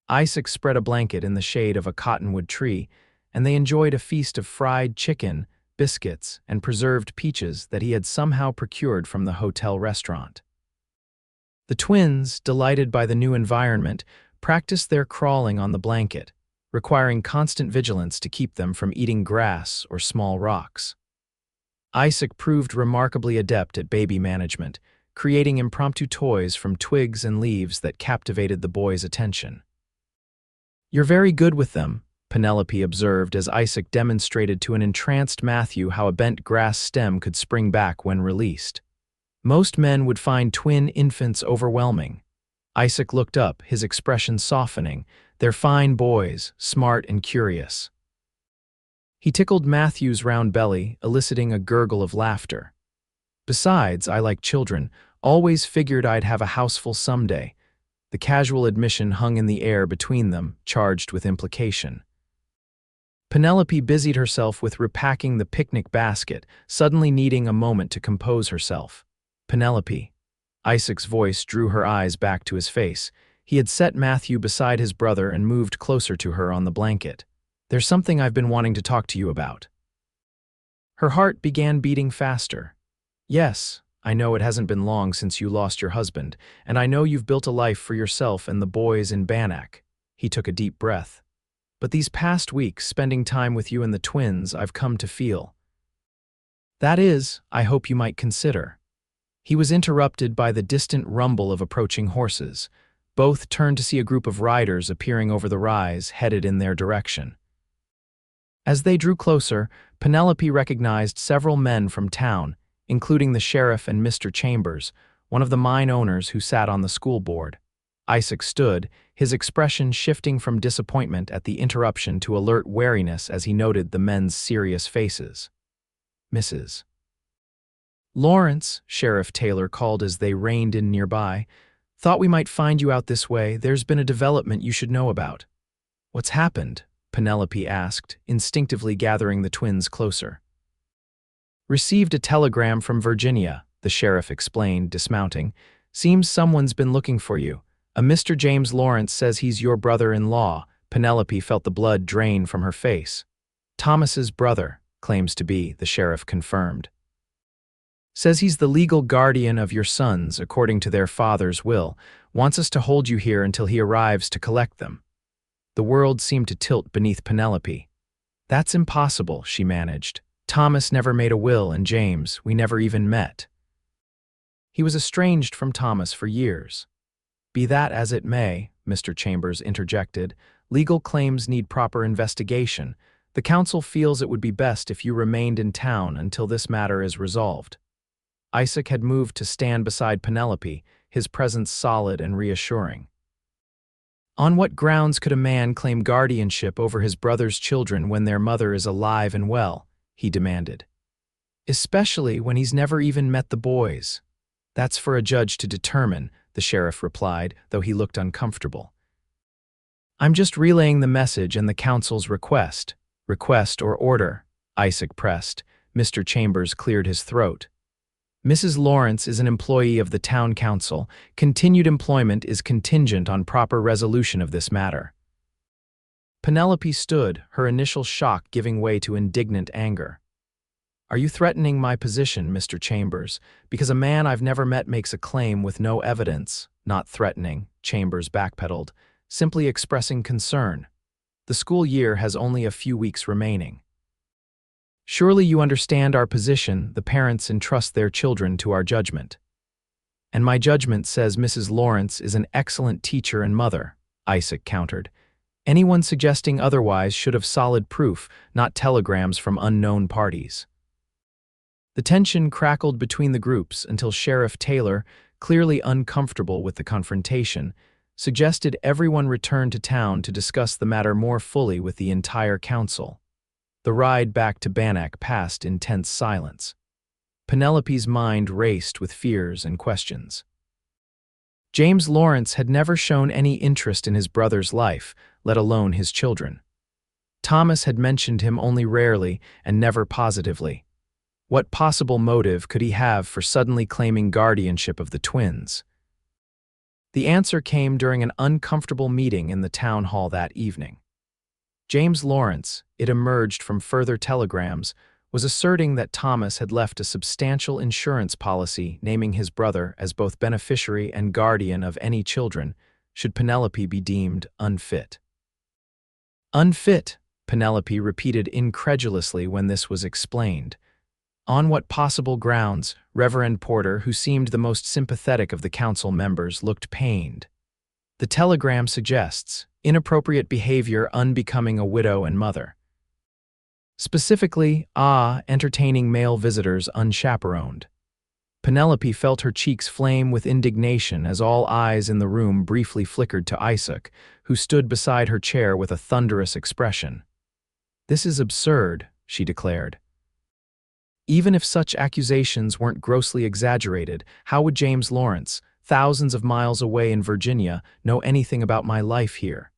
Isaac spread a blanket in the shade of a cottonwood tree, and they enjoyed a feast of fried chicken, biscuits, and preserved peaches that he had somehow procured from the hotel restaurant. The twins, delighted by the new environment, practiced their crawling on the blanket, requiring constant vigilance to keep them from eating grass or small rocks. Isaac proved remarkably adept at baby management, creating impromptu toys from twigs and leaves that captivated the boys' attention. "You're very good with them," Penelope observed as Isaac demonstrated to an entranced Matthew how a bent grass stem could spring back when released. "Most men would find twin infants overwhelming." Isaac looked up, his expression softening, They're fine boys, smart and curious." He tickled Matthew's round belly, eliciting a gurgle of laughter. "Besides, I like children. Always figured I'd have a houseful someday." The casual admission hung in the air between them, charged with implication. Penelope busied herself with repacking the picnic basket, suddenly needing a moment to compose herself. "Penelope." Isaac's voice drew her eyes back to his face. He had set Matthew beside his brother and moved closer to her on the blanket. "There's something I've been wanting to talk to you about." Her heart began beating faster. "Yes, I know it hasn't been long since you lost your husband, and I know you've built a life for yourself and the boys in Bannack." He took a deep breath. "But these past weeks, spending time with you and the twins, I've come to feel. That is, I hope you might consider." He was interrupted by the distant rumble of approaching horses. Both turned to see a group of riders appearing over the rise, headed in their direction. As they drew closer, Penelope recognized several men from town, including the sheriff and Mr. Chambers, one of the mine owners who sat on the school board. Isaac stood, his expression shifting from disappointment at the interruption to alert wariness as he noted the men's serious faces. "Mrs. Lawrence," Sheriff Taylor called as they reined in nearby, "thought we might find you out this way. There's been a development you should know about." "What's happened?" Penelope asked, instinctively gathering the twins closer. "Received a telegram from Virginia," the sheriff explained, dismounting. "Seems someone's been looking for you. A Mr. James Lawrence says he's your brother-in-law." Penelope felt the blood drain from her face. "Thomas's brother, claims to be," the sheriff confirmed. "Says he's the legal guardian of your sons, according to their father's will. Wants us to hold you here until he arrives to collect them." The world seemed to tilt beneath Penelope. "That's impossible," she managed. "Thomas never made a will, and James, we never even met. He was estranged from Thomas for years." "Be that as it may," Mr. Chambers interjected, "legal claims need proper investigation. The council feels it would be best if you remained in town until this matter is resolved." Isaac had moved to stand beside Penelope, his presence solid and reassuring. "On what grounds could a man claim guardianship over his brother's children when their mother is alive and well?" he demanded. "Especially when he's never even met the boys." "That's for a judge to determine," the sheriff replied, though he looked uncomfortable. "I'm just relaying the message and the council's request." "Request or order?" Isaac pressed. Mr. Chambers cleared his throat. "Mrs. Lawrence is an employee of the town council. Continued employment is contingent on proper resolution of this matter." Penelope stood, her initial shock giving way to indignant anger. "Are you threatening my position, Mr. Chambers? Because a man I've never met makes a claim with no evidence." "Not threatening," Chambers backpedaled, "simply expressing concern. The school year has only a few weeks remaining. Surely you understand our position. The parents entrust their children to our judgment." "And my judgment says Mrs. Lawrence is an excellent teacher and mother," Isaac countered. "Anyone suggesting otherwise should have solid proof, not telegrams from unknown parties." The tension crackled between the groups until Sheriff Taylor, clearly uncomfortable with the confrontation, suggested everyone return to town to discuss the matter more fully with the entire council. The ride back to Bannack passed in tense silence. Penelope's mind raced with fears and questions. James Lawrence had never shown any interest in his brother's life, let alone his children. Thomas had mentioned him only rarely and never positively. What possible motive could he have for suddenly claiming guardianship of the twins? The answer came during an uncomfortable meeting in the town hall that evening. James Lawrence, it emerged from further telegrams, was asserting that Thomas had left a substantial insurance policy naming his brother as both beneficiary and guardian of any children, should Penelope be deemed unfit. "Unfit," Penelope repeated incredulously when this was explained. On what possible grounds? Reverend Porter, who seemed the most sympathetic of the council members, looked pained. "The telegram suggests inappropriate behavior unbecoming a widow and mother. Specifically, entertaining male visitors unchaperoned." Penelope felt her cheeks flame with indignation as all eyes in the room briefly flickered to Isaac, who stood beside her chair with a thunderous expression. "This is absurd," she declared. Even if such accusations weren't grossly exaggerated, how would James Lawrence, thousands of miles away in Virginia, know anything about my life here?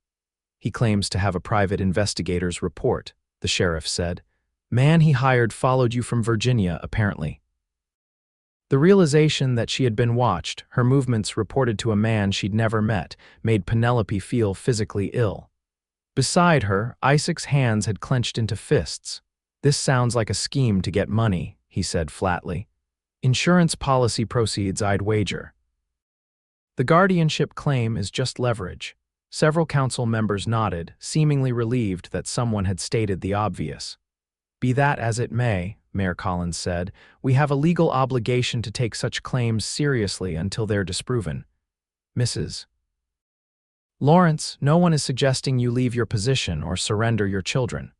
"He claims to have a private investigator's report," the sheriff said. "Man he hired followed you from Virginia, apparently." The realization that she had been watched, her movements reported to a man she'd never met, made Penelope feel physically ill. Beside her, Isaac's hands had clenched into fists. "This sounds like a scheme to get money," he said flatly. "Insurance policy proceeds, I'd wager." "The guardianship claim is just leverage." Several council members nodded, seemingly relieved that someone had stated the obvious. "Be that as it may," Mayor Collins said, "we have a legal obligation to take such claims seriously until they're disproven." Mrs. Lawrence, no one is suggesting you leave your position or surrender your children.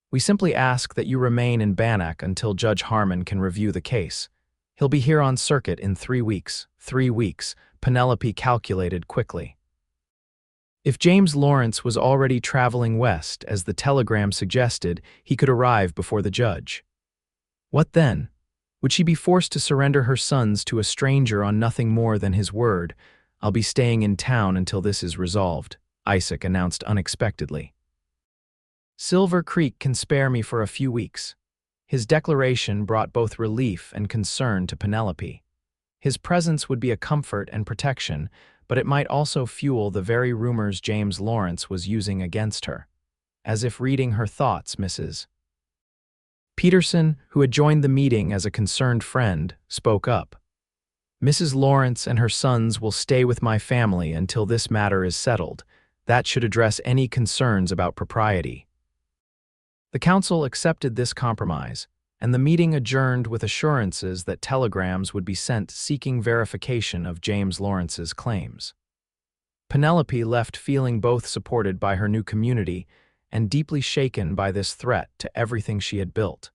We simply ask that you remain in Bannack until Judge Harmon can review the case. He'll be here on circuit in 3 weeks. 3 weeks, Penelope calculated quickly. If James Lawrence was already traveling west, as the telegram suggested, he could arrive before the judge. What then? Would she be forced to surrender her sons to a stranger on nothing more than his word? "I'll be staying in town until this is resolved," Isaac announced unexpectedly. "Silver Creek can spare me for a few weeks." His declaration brought both relief and concern to Penelope. His presence would be a comfort and protection, but it might also fuel the very rumors James Lawrence was using against her. As if reading her thoughts, Mrs. Peterson, who had joined the meeting as a concerned friend, spoke up. "Mrs. Lawrence and her sons will stay with my family until this matter is settled. That should address any concerns about propriety." The council accepted this compromise, and the meeting adjourned with assurances that telegrams would be sent seeking verification of James Lawrence's claims. Penelope left feeling both supported by her new community and deeply shaken by this threat to everything she had built.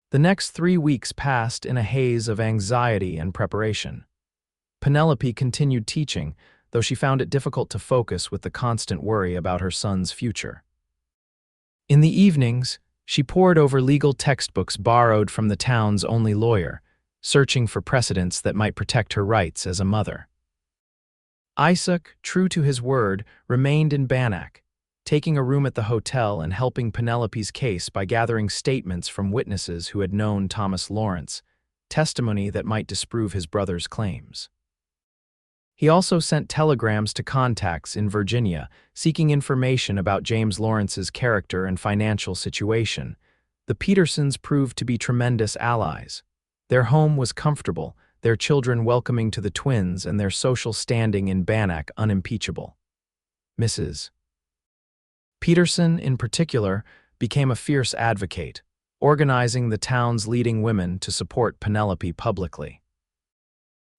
The next 3 weeks passed in a haze of anxiety and preparation. Penelope continued teaching, though she found it difficult to focus with the constant worry about her son's future. In the evenings, she pored over legal textbooks borrowed from the town's only lawyer, searching for precedents that might protect her rights as a mother. Isaac, true to his word, remained in Bannack, taking a room at the hotel and helping Penelope's case by gathering statements from witnesses who had known Thomas Lawrence, testimony that might disprove his brother's claims. He also sent telegrams to contacts in Virginia, seeking information about James Lawrence's character and financial situation. The Petersons proved to be tremendous allies. Their home was comfortable, their children welcoming to the twins, and their social standing in Bannack unimpeachable. Mrs. Peterson, in particular, became a fierce advocate, organizing the town's leading women to support Penelope publicly.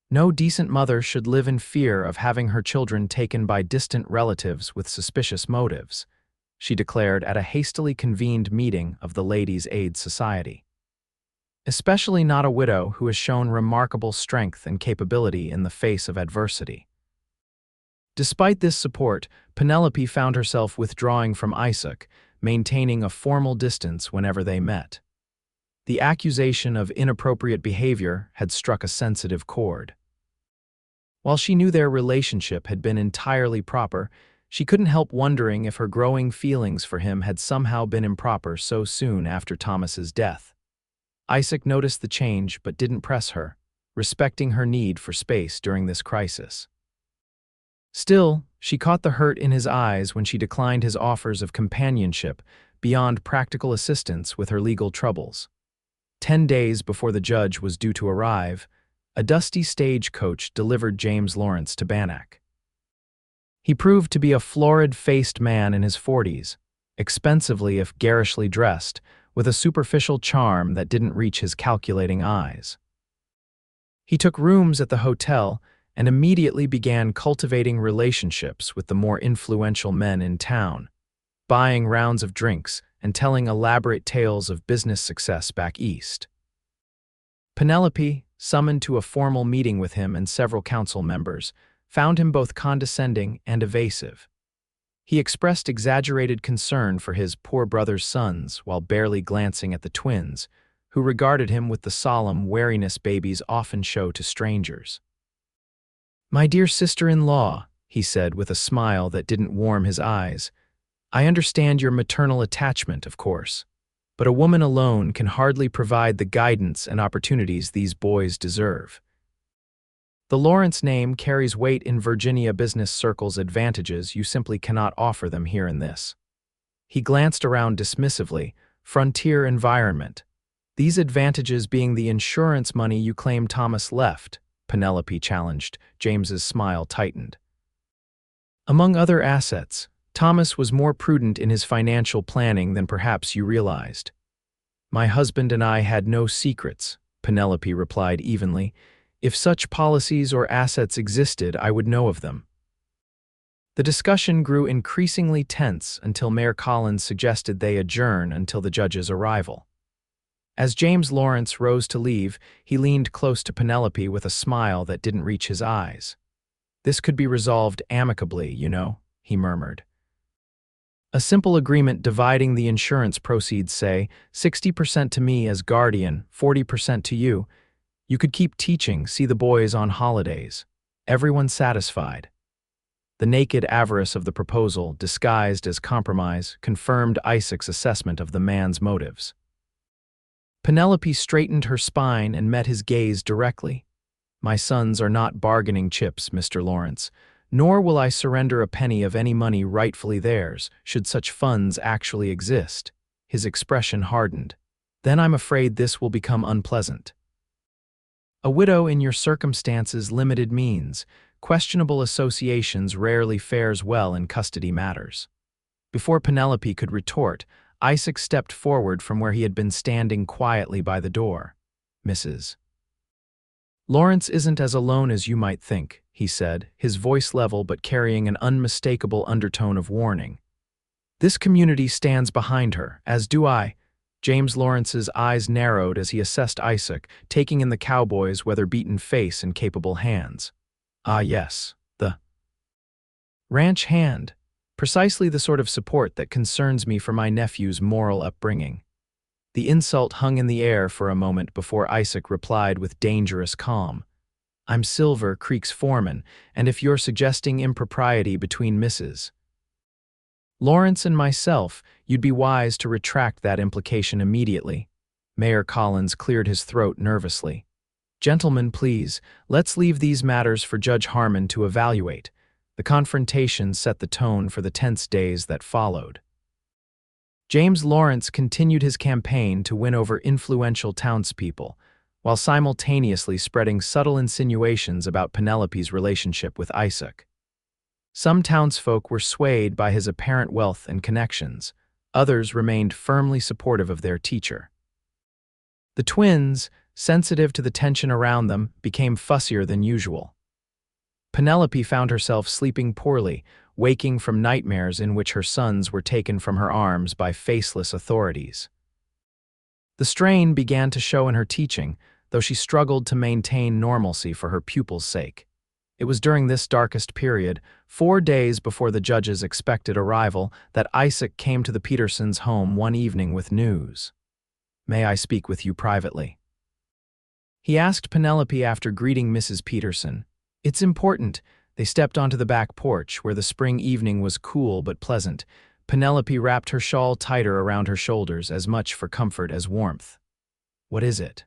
No decent mother should live in fear of having her children taken by distant relatives with suspicious motives, she declared at a hastily convened meeting of the Ladies' Aid Society. Especially not a widow who has shown remarkable strength and capability in the face of adversity. Despite this support, Penelope found herself withdrawing from Isaac, maintaining a formal distance whenever they met. The accusation of inappropriate behavior had struck a sensitive chord. While she knew their relationship had been entirely proper, she couldn't help wondering if her growing feelings for him had somehow been improper so soon after Thomas's death. Isaac noticed the change but didn't press her, respecting her need for space during this crisis. Still, she caught the hurt in his eyes when she declined his offers of companionship beyond practical assistance with her legal troubles. 10 days before the judge was due to arrive, a dusty stagecoach delivered James Lawrence to Bannack. He proved to be a florid-faced man in his 40s, expensively if garishly dressed, with a superficial charm that didn't reach his calculating eyes. He took rooms at the hotel and immediately began cultivating relationships with the more influential men in town, buying rounds of drinks and telling elaborate tales of business success back east. Penelope, summoned to a formal meeting with him and several council members, found him both condescending and evasive. He expressed exaggerated concern for his poor brother's sons while barely glancing at the twins, who regarded him with the solemn wariness babies often show to strangers. "My dear sister-in-law," he said with a smile that didn't warm his eyes, "I understand your maternal attachment, of course, but a woman alone can hardly provide the guidance and opportunities these boys deserve. The Lawrence name carries weight in Virginia business circles, advantages you simply cannot offer them here in this." He glanced around dismissively. "Frontier environment. These advantages being the insurance money you claim Thomas left," Penelope challenged. James's smile tightened. "Among other assets, Thomas was more prudent in his financial planning than perhaps you realized." "My husband and I had no secrets," Penelope replied evenly. "If such policies or assets existed, I would know of them." The discussion grew increasingly tense until Mayor Collins suggested they adjourn until the judge's arrival. As James Lawrence rose to leave, he leaned close to Penelope with a smile that didn't reach his eyes. "This could be resolved amicably, you know," he murmured. "A simple agreement dividing the insurance proceeds, say, 60% to me as guardian, 40% to you. You could keep teaching, see the boys on holidays. Everyone satisfied." The naked avarice of the proposal, disguised as compromise, confirmed Isaac's assessment of the man's motives. Penelope straightened her spine and met his gaze directly. "My sons are not bargaining chips, Mr. Lawrence, nor will I surrender a penny of any money rightfully theirs, should such funds actually exist." His expression hardened. "Then I'm afraid this will become unpleasant. A widow in your circumstances, limited means, questionable associations rarely fares well in custody matters." Before Penelope could retort, Isaac stepped forward from where he had been standing quietly by the door. "Mrs. Lawrence isn't as alone as you might think," he said, his voice level but carrying an unmistakable undertone of warning. "This community stands behind her, as do I." James Lawrence's eyes narrowed as he assessed Isaac, taking in the cowboy's weather-beaten face and capable hands. "Ah yes, the ranch hand. Precisely the sort of support that concerns me for my nephew's moral upbringing." The insult hung in the air for a moment before Isaac replied with dangerous calm. "I'm Silver Creek's foreman, and if you're suggesting impropriety between Mrs. Lawrence and myself, you'd be wise to retract that implication immediately." Mayor Collins cleared his throat nervously. "Gentlemen, please, let's leave these matters for Judge Harmon to evaluate." The confrontation set the tone for the tense days that followed. James Lawrence continued his campaign to win over influential townspeople, while simultaneously spreading subtle insinuations about Penelope's relationship with Isaac. Some townsfolk were swayed by his apparent wealth and connections. Others remained firmly supportive of their teacher. The twins, sensitive to the tension around them, became fussier than usual. Penelope found herself sleeping poorly, waking from nightmares in which her sons were taken from her arms by faceless authorities. The strain began to show in her teaching, though she struggled to maintain normalcy for her pupils' sake. It was during this darkest period, 4 days before the judge's expected arrival, that Isaac came to the Petersons' home one evening with news. "May I speak with you privately?" he asked Penelope after greeting Mrs. Peterson. "It's important." They stepped onto the back porch, where the spring evening was cool but pleasant. Penelope wrapped her shawl tighter around her shoulders, as much for comfort as warmth. "What is it?"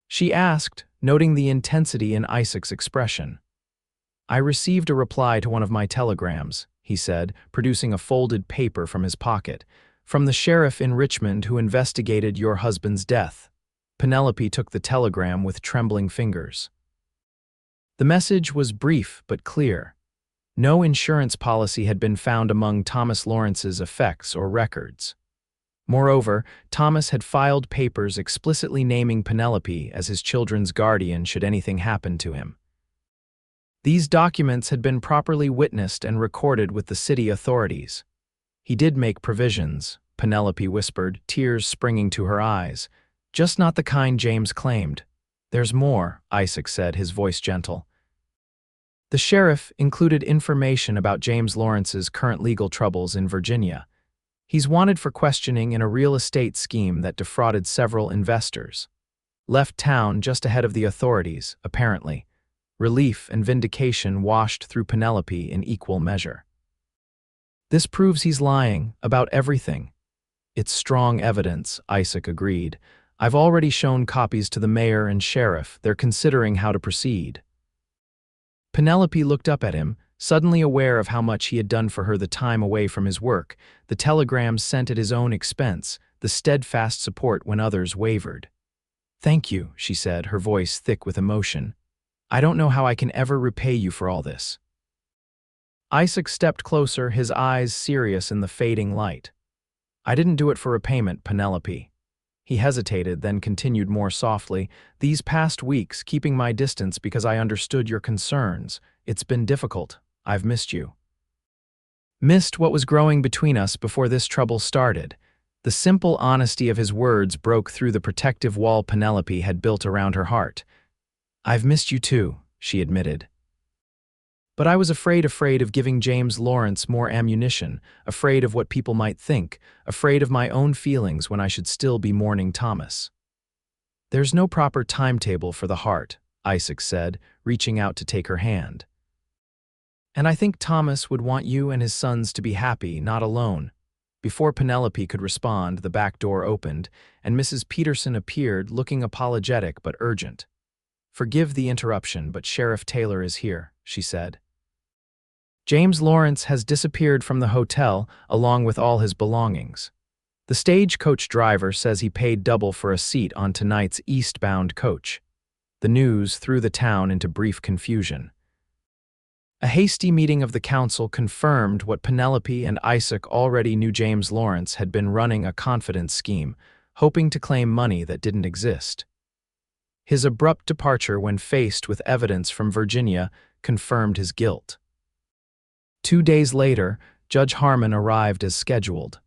she asked, noting the intensity in Isaac's expression. "I received a reply to one of my telegrams," he said, producing a folded paper from his pocket, "from the sheriff in Richmond who investigated your husband's death." Penelope took the telegram with trembling fingers. The message was brief but clear. No insurance policy had been found among Thomas Lawrence's effects or records. Moreover, Thomas had filed papers explicitly naming Penelope as his children's guardian should anything happen to him. These documents had been properly witnessed and recorded with the city authorities. "He did make provisions," Penelope whispered, tears springing to her eyes. "Just not the kind James claimed." There's more, Isaac said, his voice gentle. The sheriff included information about James Lawrence's current legal troubles in Virginia. He's wanted for questioning in a real estate scheme that defrauded several investors. Left town just ahead of the authorities, apparently. Relief and vindication washed through Penelope in equal measure. This proves he's lying about everything. It's strong evidence, Isaac agreed. I've already shown copies to the mayor and sheriff. They're considering how to proceed. Penelope looked up at him, suddenly aware of how much he had done for her the time away from his work, the telegrams sent at his own expense, the steadfast support when others wavered. "Thank you," she said, her voice thick with emotion. "I don't know how I can ever repay you for all this." Isaac stepped closer, his eyes serious in the fading light. "I didn't do it for repayment, Penelope." He hesitated, then continued more softly. "These past weeks, keeping my distance because I understood your concerns. It's been difficult. I've missed you." Missed what was growing between us before this trouble started. The simple honesty of his words broke through the protective wall Penelope had built around her heart. "I've missed you too," she admitted. "But I was afraid of giving James Lawrence more ammunition, afraid of what people might think, afraid of my own feelings when I should still be mourning Thomas." "There's no proper timetable for the heart," Isaac said, reaching out to take her hand. "And I think Thomas would want you and his sons to be happy, not alone." Before Penelope could respond, the back door opened, and Mrs. Peterson appeared, looking apologetic but urgent. "Forgive the interruption, but Sheriff Taylor is here," she said. "James Lawrence has disappeared from the hotel, along with all his belongings. The stagecoach driver says he paid double for a seat on tonight's eastbound coach." The news threw the town into brief confusion. A hasty meeting of the council confirmed what Penelope and Isaac already knew. James Lawrence had been running a confidence scheme, hoping to claim money that didn't exist. His abrupt departure when faced with evidence from Virginia confirmed his guilt. 2 days later, Judge Harmon arrived as scheduled.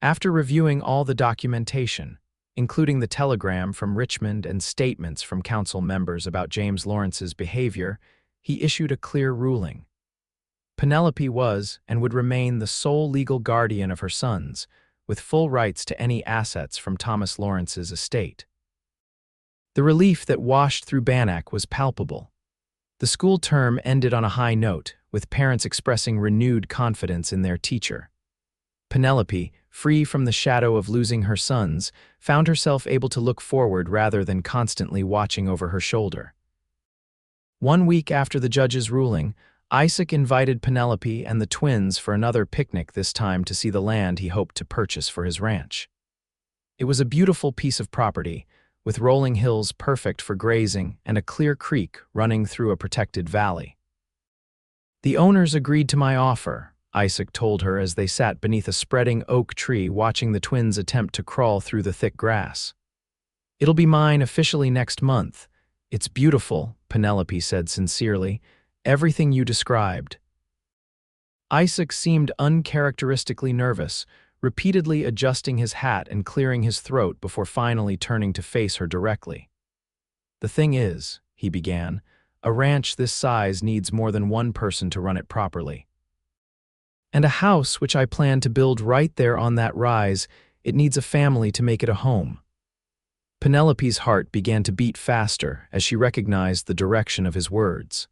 After reviewing all the documentation, including the telegram from Richmond and statements from council members about James Lawrence's behavior, he issued a clear ruling. Penelope was and would remain the sole legal guardian of her sons, with full rights to any assets from Thomas Lawrence's estate. The relief that washed through Bannack was palpable. The school term ended on a high note, with parents expressing renewed confidence in their teacher. Penelope, free from the shadow of losing her sons, found herself able to look forward rather than constantly watching over her shoulder. 1 week after the judge's ruling, Isaac invited Penelope and the twins for another picnic, this time to see the land he hoped to purchase for his ranch. It was a beautiful piece of property, with rolling hills perfect for grazing and a clear creek running through a protected valley. "The owners agreed to my offer," Isaac told her as they sat beneath a spreading oak tree watching the twins attempt to crawl through the thick grass. "It'll be mine officially next month. It's beautiful," Penelope said sincerely. "Everything you described." Isaac seemed uncharacteristically nervous, repeatedly adjusting his hat and clearing his throat before finally turning to face her directly. "The thing is," he began, "a ranch this size needs more than one person to run it properly. And a house which I plan to build right there on that rise, it needs a family to make it a home." Penelope's heart began to beat faster as she recognized the direction of his words.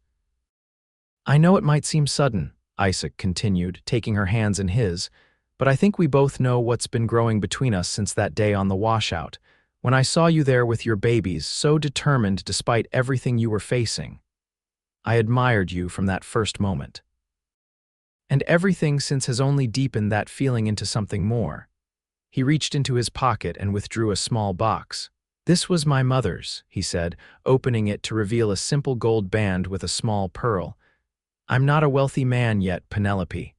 "I know it might seem sudden," Isaac continued, taking her hands in his, "but I think we both know what's been growing between us since that day on the Washout, when I saw you there with your babies, so determined despite everything you were facing. I admired you from that first moment. And everything since has only deepened that feeling into something more." He reached into his pocket and withdrew a small box. "This was my mother's," he said, opening it to reveal a simple gold band with a small pearl. "I'm not a wealthy man yet, Penelope.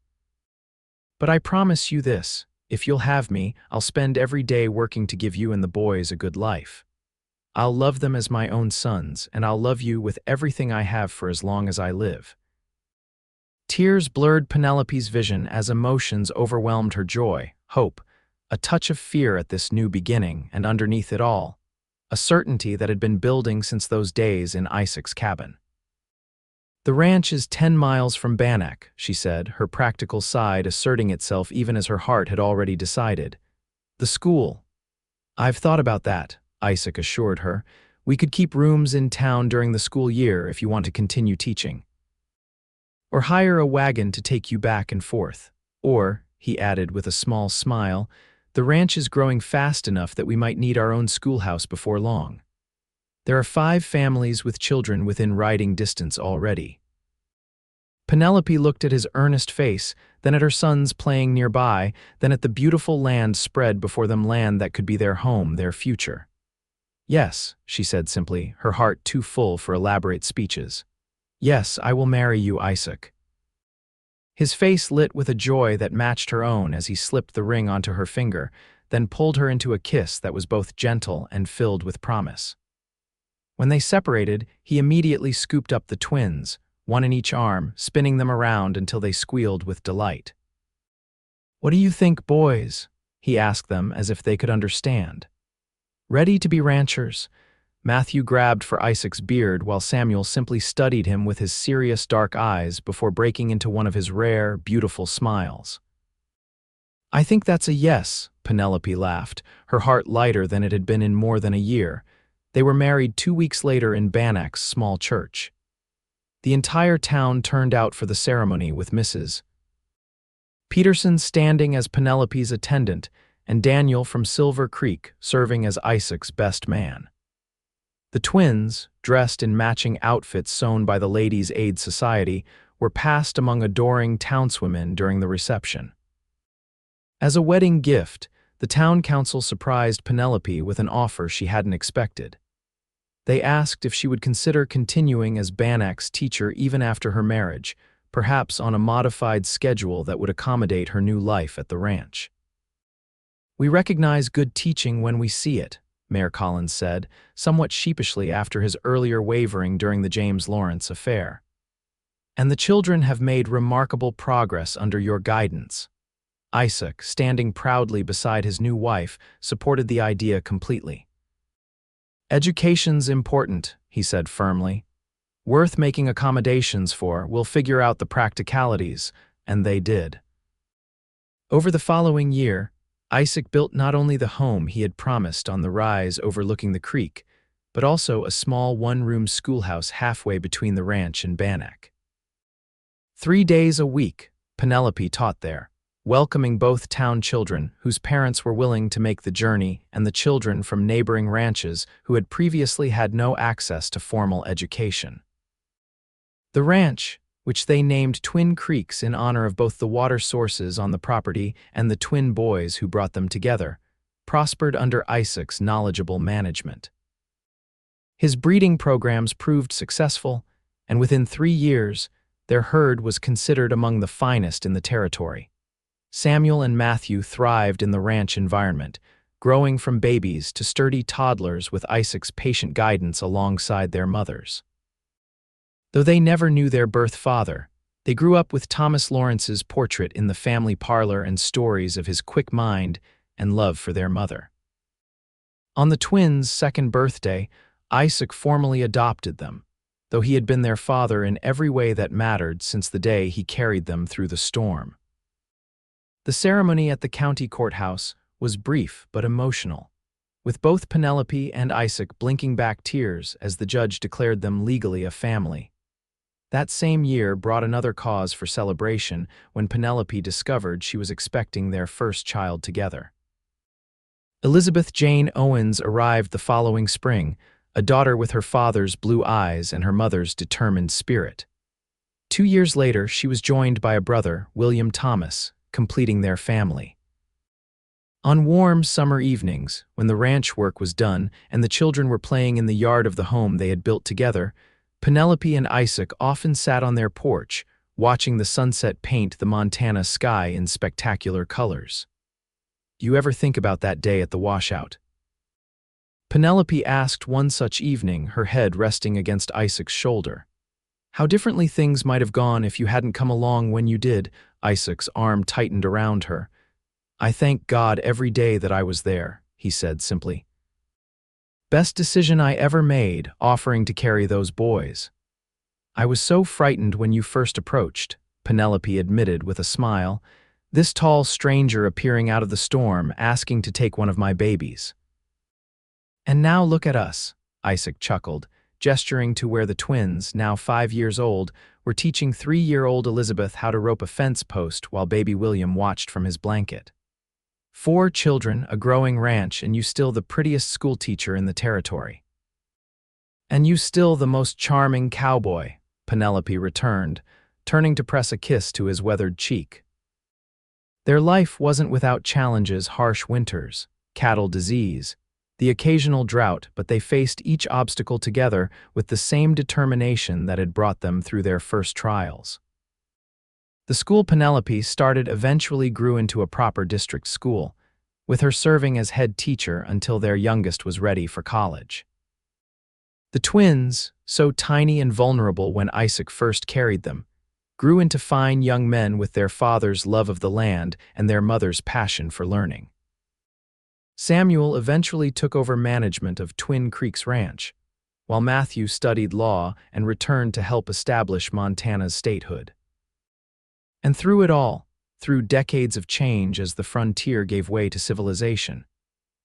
But I promise you this, if you'll have me, I'll spend every day working to give you and the boys a good life. I'll love them as my own sons, and I'll love you with everything I have for as long as I live." Tears blurred Penelope's vision as emotions overwhelmed her: joy, hope, a touch of fear at this new beginning, and underneath it all, a certainty that had been building since those days in Isaac's cabin. "The ranch is 10 miles from Bannack," she said, her practical side asserting itself even as her heart had already decided. "The school." "I've thought about that," Isaac assured her. "We could keep rooms in town during the school year if you want to continue teaching. Or hire a wagon to take you back and forth. Or," he added with a small smile, "the ranch is growing fast enough that we might need our own schoolhouse before long. There are 5 families with children within riding distance already." Penelope looked at his earnest face, then at her sons playing nearby, then at the beautiful land spread before them, land that could be their home, their future. "Yes," she said simply, her heart too full for elaborate speeches. "Yes, I will marry you, Isaac." His face lit with a joy that matched her own as he slipped the ring onto her finger, then pulled her into a kiss that was both gentle and filled with promise. When they separated, he immediately scooped up the twins, one in each arm, spinning them around until they squealed with delight. "What do you think, boys?" he asked them as if they could understand. "Ready to be ranchers?" Matthew grabbed for Isaac's beard while Samuel simply studied him with his serious dark eyes before breaking into one of his rare, beautiful smiles. "I think that's a yes," Penelope laughed, her heart lighter than it had been in more than a year. They were married 2 weeks later in Bannack's small church. The entire town turned out for the ceremony with Mrs. Peterson standing as Penelope's attendant and Daniel from Silver Creek serving as Isaac's best man. The twins, dressed in matching outfits sewn by the Ladies' Aid Society, were passed among adoring townswomen during the reception. As a wedding gift, the town council surprised Penelope with an offer she hadn't expected. They asked if she would consider continuing as Bannack's teacher even after her marriage, perhaps on a modified schedule that would accommodate her new life at the ranch. "We recognize good teaching when we see it," Mayor Collins said, somewhat sheepishly after his earlier wavering during the James Lawrence affair. "And the children have made remarkable progress under your guidance." Isaac, standing proudly beside his new wife, supported the idea completely. "Education's important," he said firmly. "Worth making accommodations for. We'll figure out the practicalities," and they did. Over the following year, Isaac built not only the home he had promised on the rise overlooking the creek, but also a small one-room schoolhouse halfway between the ranch and Bannack. 3 days a week, Penelope taught there, welcoming both town children whose parents were willing to make the journey and the children from neighboring ranches who had previously had no access to formal education. The ranch, which they named Twin Creeks in honor of both the water sources on the property and the twin boys who brought them together, prospered under Isaac's knowledgeable management. His breeding programs proved successful, and within 3 years, their herd was considered among the finest in the territory. Samuel and Matthew thrived in the ranch environment, growing from babies to sturdy toddlers with Isaac's patient guidance alongside their mothers. Though they never knew their birth father, they grew up with Thomas Lawrence's portrait in the family parlor and stories of his quick mind and love for their mother. On the twins' second birthday, Isaac formally adopted them, though he had been their father in every way that mattered since the day he carried them through the storm. The ceremony at the county courthouse was brief but emotional, with both Penelope and Isaac blinking back tears as the judge declared them legally a family. That same year brought another cause for celebration when Penelope discovered she was expecting their first child together. Elizabeth Jane Owens arrived the following spring, a daughter with her father's blue eyes and her mother's determined spirit. 2 years later, she was joined by a brother, William Thomas, completing their family. On warm summer evenings, when the ranch work was done and the children were playing in the yard of the home they had built together, Penelope and Isaac often sat on their porch, watching the sunset paint the Montana sky in spectacular colors. "Do you ever think about that day at the washout?" Penelope asked one such evening, her head resting against Isaac's shoulder. "How differently things might have gone if you hadn't come along when you did." Isaac's arm tightened around her. "I thank God every day that I was there," he said simply. Best decision I ever made, offering to carry those boys. I was so frightened when you first approached, Penelope admitted with a smile, this tall stranger appearing out of the storm, asking to take one of my babies. And now look at us, Isaac chuckled, gesturing to where the twins, now 5 years old, were teaching 3-year-old Elizabeth how to rope a fence post while baby William watched from his blanket. 4 children, a growing ranch, and you still the prettiest schoolteacher in the territory. And you still the most charming cowboy, Penelope returned, turning to press a kiss to his weathered cheek. Their life wasn't without challenges, harsh winters, cattle disease, the occasional drought, but they faced each obstacle together with the same determination that had brought them through their first trials. The school Penelope started eventually grew into a proper district school, with her serving as head teacher until their youngest was ready for college. The twins, so tiny and vulnerable when Isaac first carried them, grew into fine young men with their father's love of the land and their mother's passion for learning. Samuel eventually took over management of Twin Creeks Ranch, while Matthew studied law and returned to help establish Montana's statehood. And through it all, through decades of change as the frontier gave way to civilization,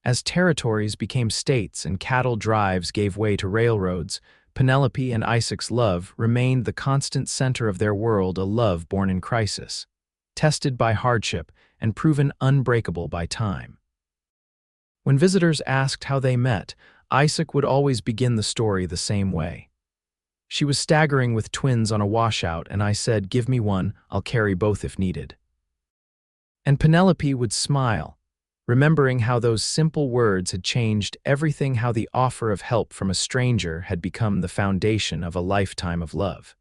as territories became states and cattle drives gave way to railroads, Penelope and Isaac's love remained the constant center of their world, a love born in crisis, tested by hardship, and proven unbreakable by time. When visitors asked how they met, Isaac would always begin the story the same way. She was staggering with twins on a washout, and I said, "Give me one, I'll carry both if needed." And Penelope would smile, remembering how those simple words had changed everything, how the offer of help from a stranger had become the foundation of a lifetime of love.